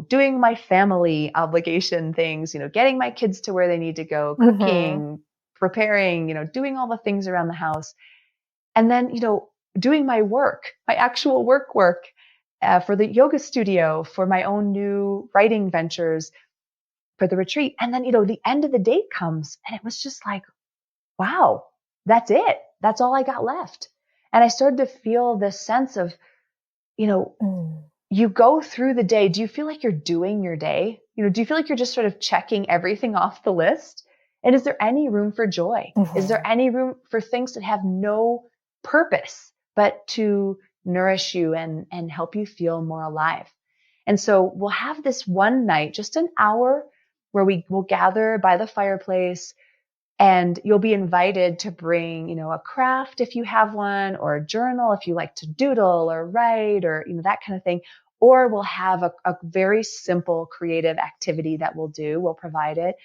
doing my family obligation things, getting my kids to where they need to go, cooking, preparing, doing all the things around the house. And then, doing my work, my actual work for the yoga studio, for my own new writing ventures, for the retreat. And then, the end of the day comes and it was just like, wow, that's it. That's all I got left. And I started to feel this sense of, you go through the day. Do you feel like you're doing your day? Do you feel like you're just sort of checking everything off the list? And is there any room for joy? Is there any room for things that have no purpose, but to nourish you and help you feel more alive? And so we'll have this one night, just an hour, where we will gather by the fireplace. And you'll be invited to bring, a craft if you have one, or a journal if you like to doodle or write, or, that kind of thing. Or we'll have a very simple creative activity that we'll provide it.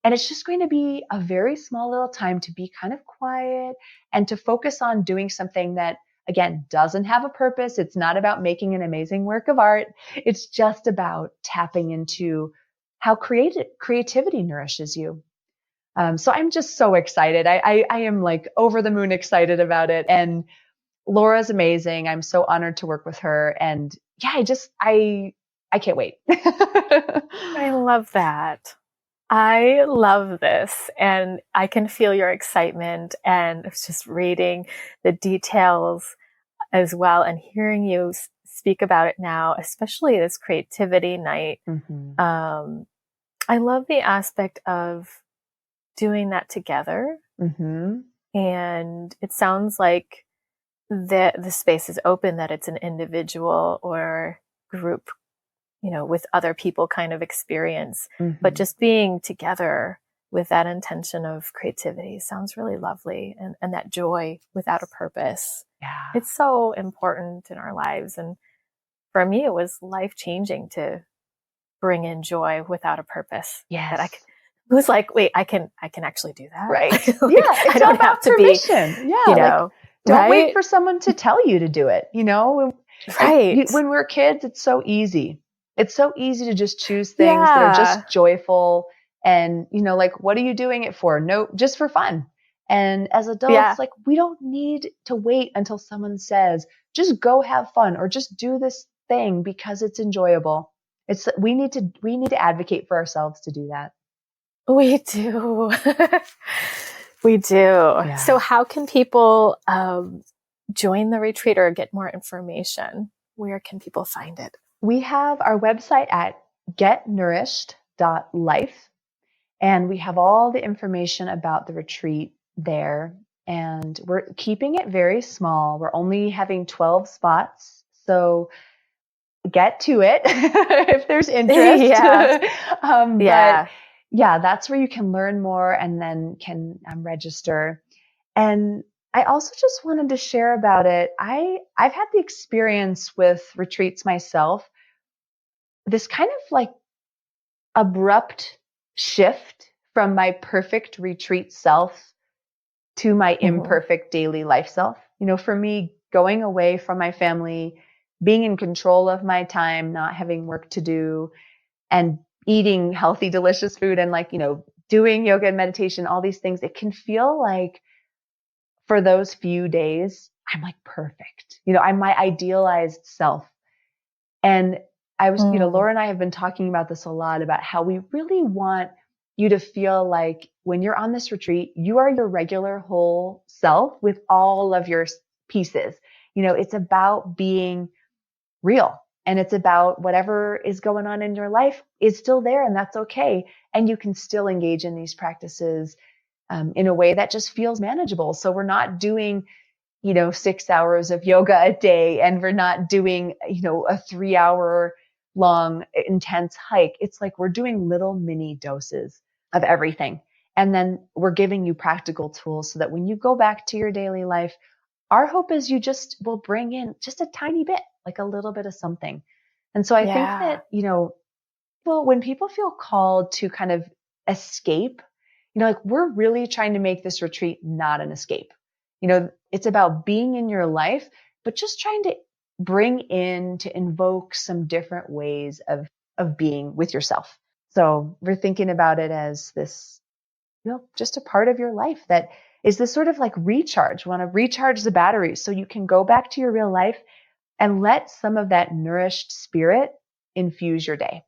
And it's just going to be a very small little time to be kind of quiet and to focus on doing something that, again, doesn't have a purpose. It's not about making an amazing work of art. It's just about tapping into how creativity nourishes you. So I'm just so excited. I am like over the moon excited about it. And Laura's amazing. I'm so honored to work with her. And yeah, I can't wait. I love that. I love this, and I can feel your excitement, and I was just reading the details as well and hearing you speak about it now, especially this creativity night. I love the aspect of doing that together. And it sounds like the space is open, that it's an individual or group, with other people kind of experience, but just being together with that intention of creativity sounds really lovely. And that joy without a purpose. Yeah. It's so important in our lives. And for me, it was life-changing to bring in joy without a purpose. Yes. That it was like, wait, I can actually do that. Right. Like, it's I don't about have to permission. be, don't wait for someone to tell you to do it. Right. When we're kids, it's so easy. It's so easy to just choose things that are just joyful. And, what are you doing it for? No, just for fun. And as adults, we don't need to wait until someone says, just go have fun or just do this thing because it's enjoyable. We need to advocate for ourselves to do that. We do. We do. Yeah. So how can people join the retreat or get more information? Where can people find it? We have our website at getnourished.life, and we have all the information about the retreat there. And we're keeping it very small. We're only having 12 spots. So get to it if there's interest. But yeah, that's where you can learn more and then can register. And I also just wanted to share about it. I've had the experience with retreats myself, this kind of like abrupt shift from my perfect retreat self to my imperfect daily life self. For me, going away from my family, being in control of my time, not having work to do, and eating healthy, delicious food, and doing yoga and meditation, all these things, it can feel like for those few days, I'm like perfect. I'm my idealized self. And I was, Laura and I have been talking about this a lot, about how we really want you to feel like when you're on this retreat, you are your regular whole self with all of your pieces. It's about being real, and it's about whatever is going on in your life is still there, and that's okay. And you can still engage in these practices in a way that just feels manageable. So we're not doing 6 hours of yoga a day, and we're not doing, a 3-hour long intense hike. It's like we're doing little mini doses of everything. And then we're giving you practical tools so that when you go back to your daily life, our hope is you just will bring in just a tiny bit, like a little bit of something. And so I think that, when people feel called to kind of escape, we're really trying to make this retreat not an escape. It's about being in your life, but just trying to invoke some different ways of being with yourself. So we're thinking about it as this, just a part of your life that is this sort of like recharge. We want to recharge the batteries so you can go back to your real life and let some of that nourished spirit infuse your day.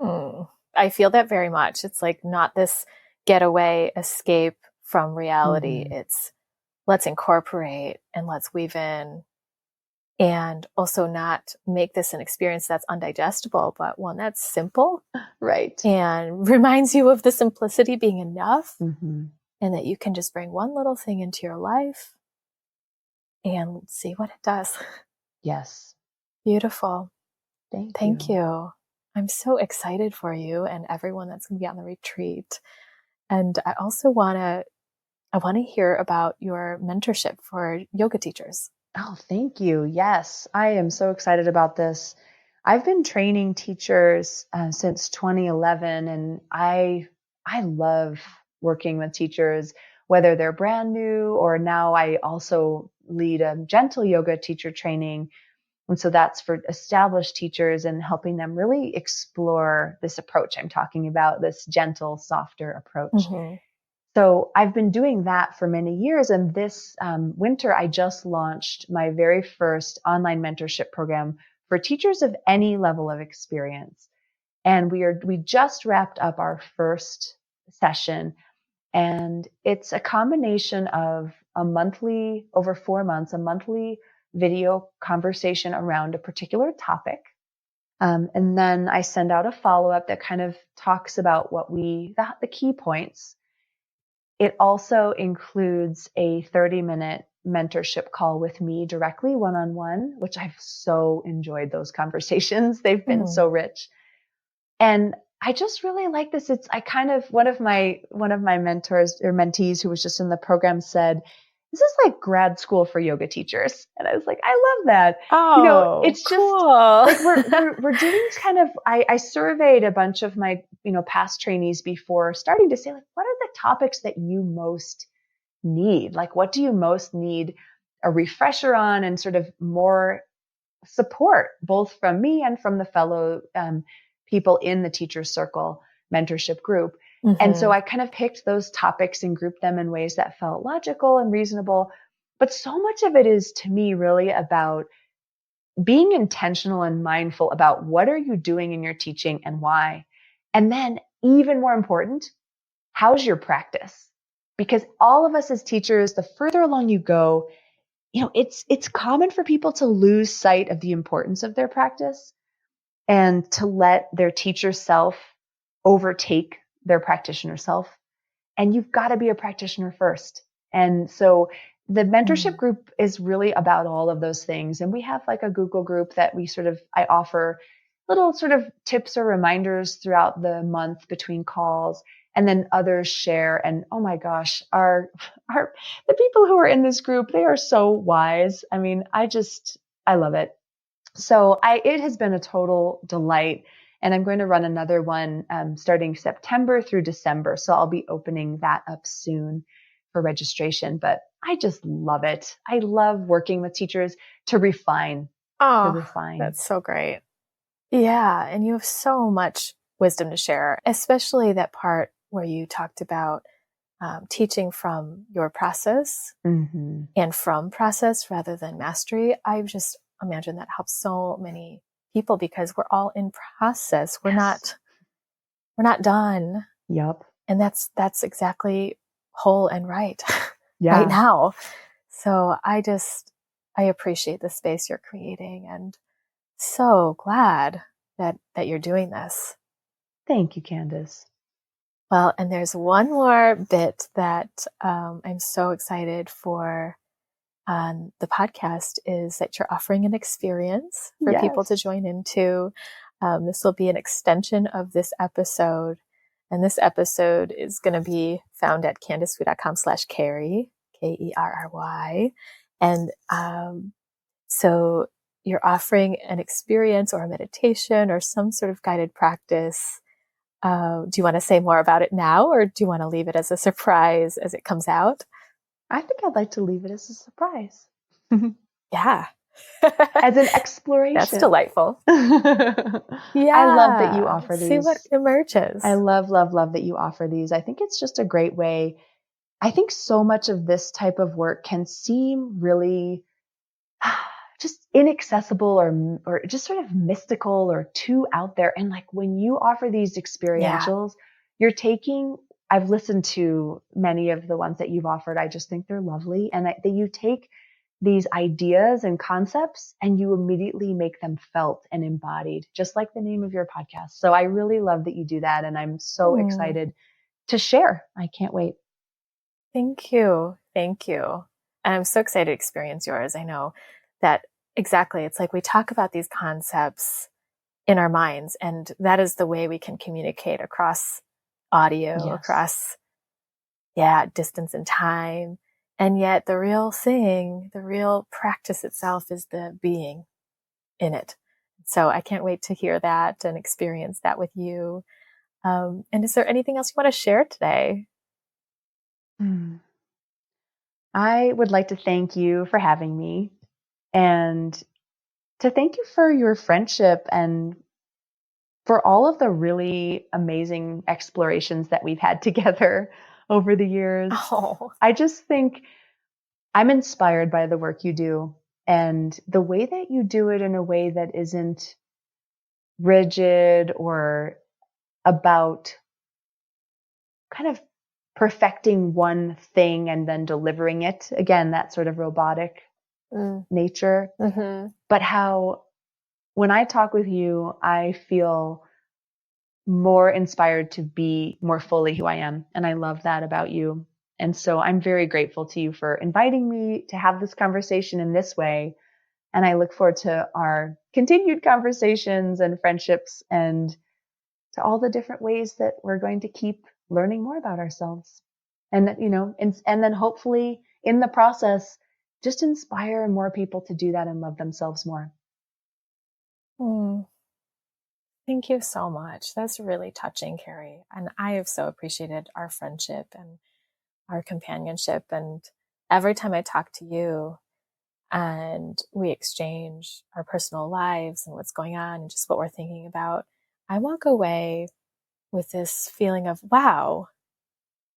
I feel that very much. It's like not this getaway escape from reality. It's let's incorporate and let's weave in, and also not make this an experience that's undigestible, but one that's simple. Right. And reminds you of the simplicity being enough, and that you can just bring one little thing into your life and see what it does. Yes. Beautiful. Thank you. I'm so excited for you and everyone that's going to be on the retreat. And I also want to hear about your mentorship for yoga teachers. Oh, thank you. Yes, I am so excited about this. I've been training teachers since 2011, and I love working with teachers, whether they're brand new or now I also lead a gentle yoga teacher training. And so that's for established teachers and helping them really explore this approach I'm talking about, this gentle, softer approach. So I've been doing that for many years. And this winter, I just launched my very first online mentorship program for teachers of any level of experience. And we just wrapped up our first session. And it's a combination of over 4 months, a monthly video conversation around a particular topic. And then I send out a follow-up that kind of talks about the key points. It also includes a 30-minute mentorship call with me directly, one-on-one, which I've so enjoyed those conversations. They've been so rich. And I just really like this. One of my mentors or mentees who was just in the program said, this is like grad school for yoga teachers. And I was like, I love that. Oh, it's cool. just like we're doing kind of, I surveyed a bunch of my, past trainees before starting to say, like, what are the topics that you most need? Like, what do you most need a refresher on, and sort of more support, both from me and from the fellow people in the Teacher Circle mentorship group. And so I kind of picked those topics and grouped them in ways that felt logical and reasonable. But so much of it is, to me, really about being intentional and mindful about what are you doing in your teaching and why. And then, even more important, how's your practice? Because all of us as teachers, the further along you go, it's common for people to lose sight of the importance of their practice and to let their teacher self overtake their practitioner self. And you've got to be a practitioner first. And so the mentorship group is really about all of those things. And we have like a Google group that I offer little sort of tips or reminders throughout the month between calls. And then others share. And oh my gosh, the people who are in this group, they are so wise. I mean, I love it. So it has been a total delight. And I'm going to run another one starting September through December. So I'll be opening that up soon for registration. But I just love it. I love working with teachers to refine. That's so great. Yeah. And you have so much wisdom to share, especially that part where you talked about teaching from your process and from process rather than mastery. I just imagine that helps so many people because we're all in process. We're not done. Yep. And that's exactly whole and right right now. So I appreciate the space you're creating and so glad that you're doing this. Thank you, Candice. Well, and there's one more bit that I'm so excited for on the podcast is that you're offering an experience for people to join into. This will be an extension of this episode. And this episode is going to be found at CandiceWu.com/Kerry, Kerry. And so you're offering an experience or a meditation or some sort of guided practice. Do you want to say more about it now, or do you want to leave it as a surprise as it comes out? I think I'd like to leave it as a surprise. Yeah. As an exploration. That's delightful. Yeah. I love that you offer these. See what emerges. I love that you offer these. I think it's just a great way. I think so much of this type of work can seem really just inaccessible or just sort of mystical or too out there. And like when you offer these experientials, you're taking, I've listened to many of the ones that you've offered. I just think they're lovely. And that you take these ideas and concepts and you immediately make them felt and embodied, just like the name of your podcast. So I really love that you do that. And I'm so excited to share. I can't wait. Thank you. Thank you. And I'm so excited to experience yours. I know that exactly. It's like we talk about these concepts in our minds, and that is the way we can communicate across audio, across, distance and time. And yet the real thing, the real practice itself is the being in it. So I can't wait to hear that and experience that with you. And is there anything else you want to share today? I would like to thank you for having me and to thank you for your friendship and for all of the really amazing explorations that we've had together over the years. I just think I'm inspired by the work you do and the way that you do it in a way that isn't rigid or about kind of perfecting one thing and then delivering it. Again, that sort of robotic nature. But how when I talk with you, I feel more inspired to be more fully who I am. And I love that about you. And so I'm very grateful to you for inviting me to have this conversation in this way. And I look forward to our continued conversations and friendships and to all the different ways that we're going to keep learning more about ourselves. And, and then hopefully in the process, just inspire more people to do that and love themselves more. Thank you so much. That's really touching, Kerry. And I have so appreciated our friendship and our companionship. And every time I talk to you and we exchange our personal lives and what's going on and just what we're thinking about, I walk away with this feeling of, wow,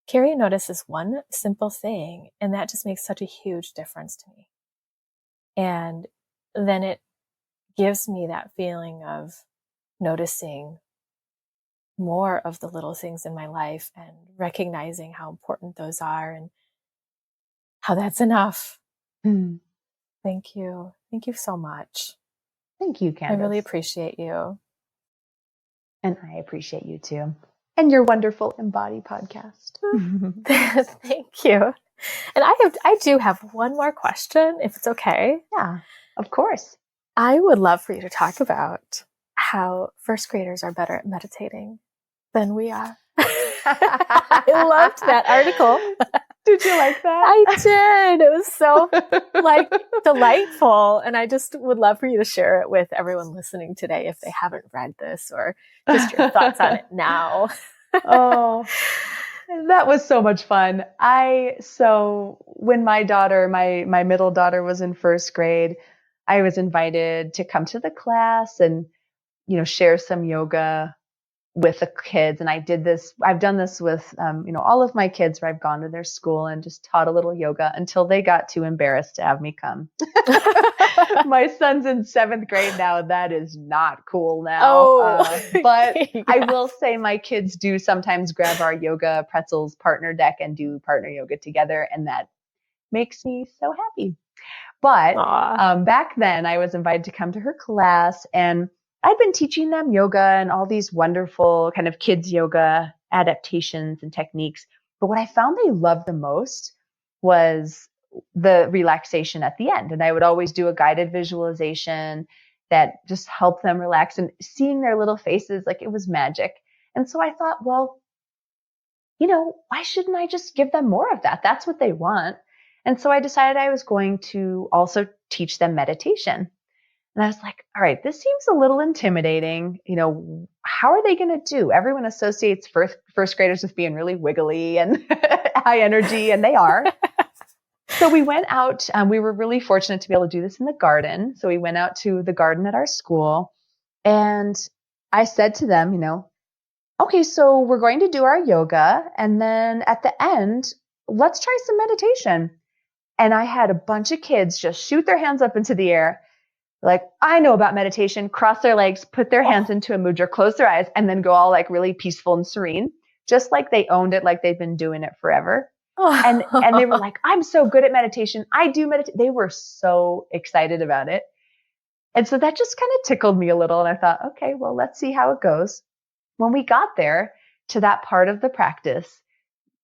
Kerry notices one simple thing, and that just makes such a huge difference to me. And then it gives me that feeling of noticing more of the little things in my life and recognizing how important those are and how that's enough. Thank you. Thank you so much. Thank you, Candice. I really appreciate you. And I appreciate you too. And your wonderful Embody podcast. Thank you. And I do have one more question, if it's okay. Yeah, of course. I would love for you to talk about how first graders are better at meditating than we are. I loved that article. Did you like that? I did. It was so delightful. And I just would love for you to share it with everyone listening today if they haven't read this, or just your thoughts on it now. Oh, that was so much fun. So when my daughter, my middle daughter was in first grade, I was invited to come to the class and, share some yoga with the kids. And I've done this with, all of my kids, where I've gone to their school and just taught a little yoga until they got too embarrassed to have me come. My son's in 7th grade now. That is not cool now. But yeah. I will say my kids do sometimes grab our yoga pretzels partner deck and do partner yoga together. And that makes me so happy. But back then I was invited to come to her class, and I'd been teaching them yoga and all these wonderful kind of kids yoga adaptations and techniques. But what I found they loved the most was the relaxation at the end. And I would always do a guided visualization that just helped them relax, and seeing their little faces, like it was magic. And so I thought, well, why shouldn't I just give them more of that? That's what they want. And so I decided I was going to also teach them meditation. And I was like, all right, this seems a little intimidating. How are they going to do? Everyone associates first graders with being really wiggly and high energy, and they are. So we went out. We were really fortunate to be able to do this in the garden. So we went out to the garden at our school, and I said to them, okay, so we're going to do our yoga, and then at the end, let's try some meditation. And I had a bunch of kids just shoot their hands up into the air, like, I know about meditation, cross their legs, put their hands into a mudra, close their eyes, and then go all like really peaceful and serene, just like they owned it, like they've been doing it forever. And they were like, I'm so good at meditation. I do meditate. They were so excited about it. And so that just kind of tickled me a little. And I thought, okay, well, let's see how it goes. When we got there to that part of the practice,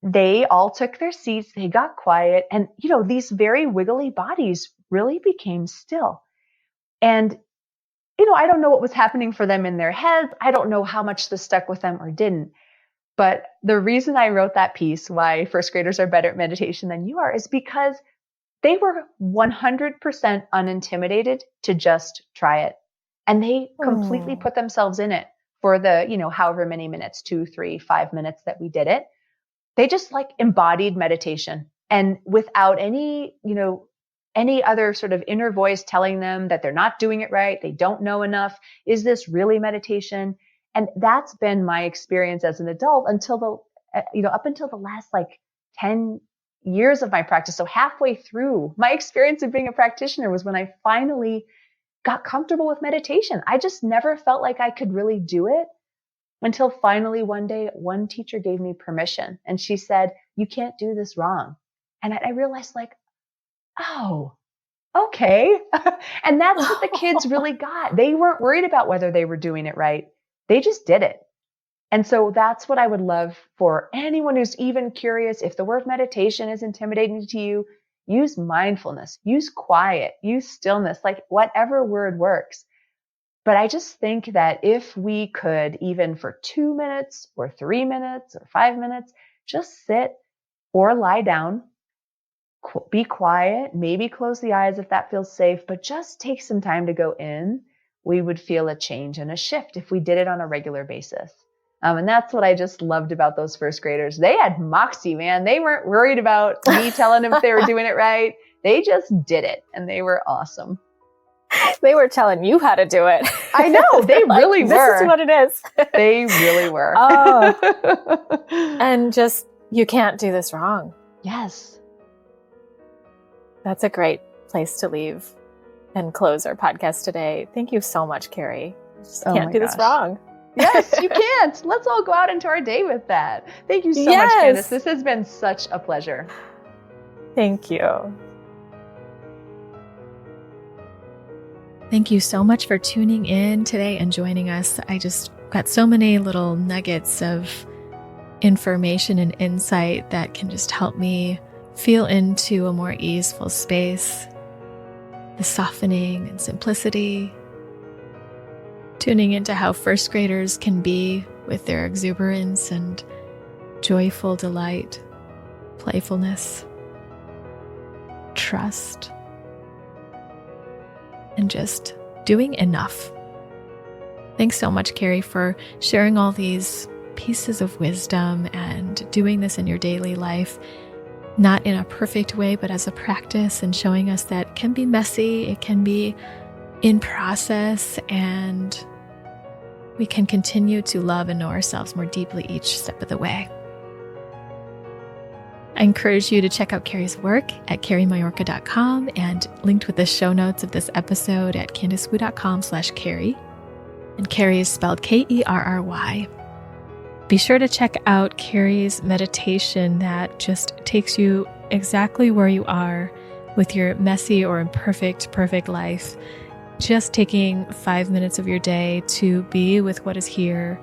they all took their seats, they got quiet, and, these very wiggly bodies really became still. And, I don't know what was happening for them in their heads. I don't know how much this stuck with them or didn't. But the reason I wrote that piece, why first graders are better at meditation than you are, is because they were 100% unintimidated to just try it. And they completely put themselves in it for the, however many minutes, 2, 3, 5 minutes that we did it. They just like embodied meditation, and without any other sort of inner voice telling them that they're not doing it right. They don't know enough. Is this really meditation? And that's been my experience as an adult until up until the last like 10 years of my practice. So halfway through my experience of being a practitioner was when I finally got comfortable with meditation. I just never felt like I could really do it until finally one day, one teacher gave me permission, and she said, you can't do this wrong. And I realized like, oh, okay. And that's what the kids really got. They weren't worried about whether they were doing it right. They just did it. And so that's what I would love for anyone who's even curious. If the word meditation is intimidating to you, use mindfulness, use quiet, use stillness, like whatever word works. But I just think that if we could, even for 2 minutes or 3 minutes or 5 minutes, just sit or lie down, be quiet, maybe close the eyes if that feels safe, but just take some time to go in, we would feel a change and a shift if we did it on a regular basis. And that's what I just loved about those first graders. They had moxie, man. They weren't worried about me telling them if they were doing it right. They just did it, and they were awesome. They were telling you how to do it. I know. They really were. This is what it is. They really were. And just, you can't do this wrong. Yes. That's a great place to leave and close our podcast today. Thank you so much, Kerry. You just can't do this wrong. Yes, you can't. Let's all go out into our day with that. Thank you so much, Candice. This has been such a pleasure. Thank you. Thank you so much for tuning in today and joining us. I just got so many little nuggets of information and insight that can just help me feel into a more easeful space, the softening and simplicity, tuning into how first graders can be with their exuberance and joyful delight, playfulness, trust, and just doing enough. Thanks so much, Kerry, for sharing all these pieces of wisdom and doing this in your daily life, not in a perfect way, but as a practice, and showing us that it can be messy, it can be in process, and we can continue to love and know ourselves more deeply each step of the way. I encourage you to check out Kerry's work at kerrymaiorca.com and linked with the show notes of this episode at candicewu.com/Kerry. And Kerry is spelled Kerry. Be sure to check out Kerry's meditation that just takes you exactly where you are with your messy or imperfect, perfect life. Just taking 5 minutes of your day to be with what is here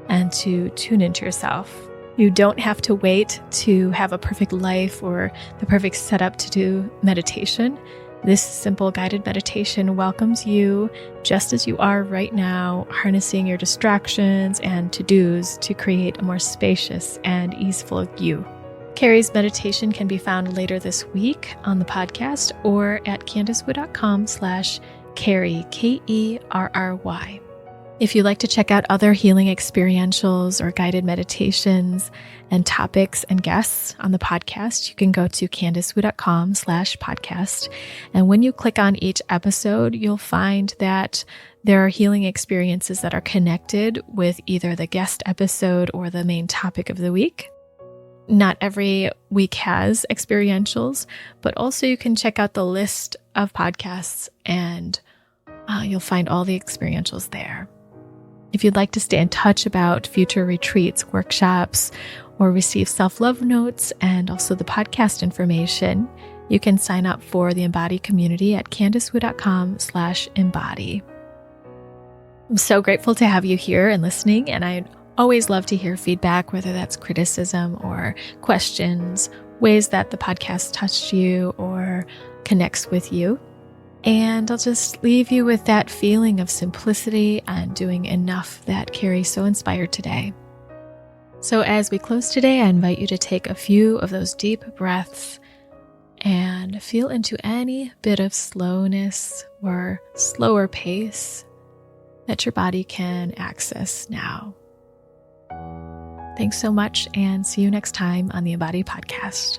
and to tune into yourself. You don't have to wait to have a perfect life or the perfect setup to do meditation. This simple guided meditation welcomes you just as you are right now, harnessing your distractions and to-dos to create a more spacious and easeful you. Kerry's meditation can be found later this week on the podcast or at candicewu.com/Kerry, Kerry. If you'd like to check out other healing experientials or guided meditations and topics and guests on the podcast, you can go to candicewu.com/podcast. And when you click on each episode, you'll find that there are healing experiences that are connected with either the guest episode or the main topic of the week. Not every week has experientials, but also you can check out the list of podcasts and you'll find all the experientials there. If you'd like to stay in touch about future retreats, workshops, or receive self-love notes and also the podcast information, you can sign up for the Embody community at candicewu.com/embody. I'm so grateful to have you here and listening, and I'd always love to hear feedback, whether that's criticism or questions, ways that the podcast touched you or connects with you. And I'll just leave you with that feeling of simplicity and doing enough that Kerry so inspired today. So as we close today, I invite you to take a few of those deep breaths and feel into any bit of slowness or slower pace that your body can access now. Thanks so much, and see you next time on the Embody Podcast.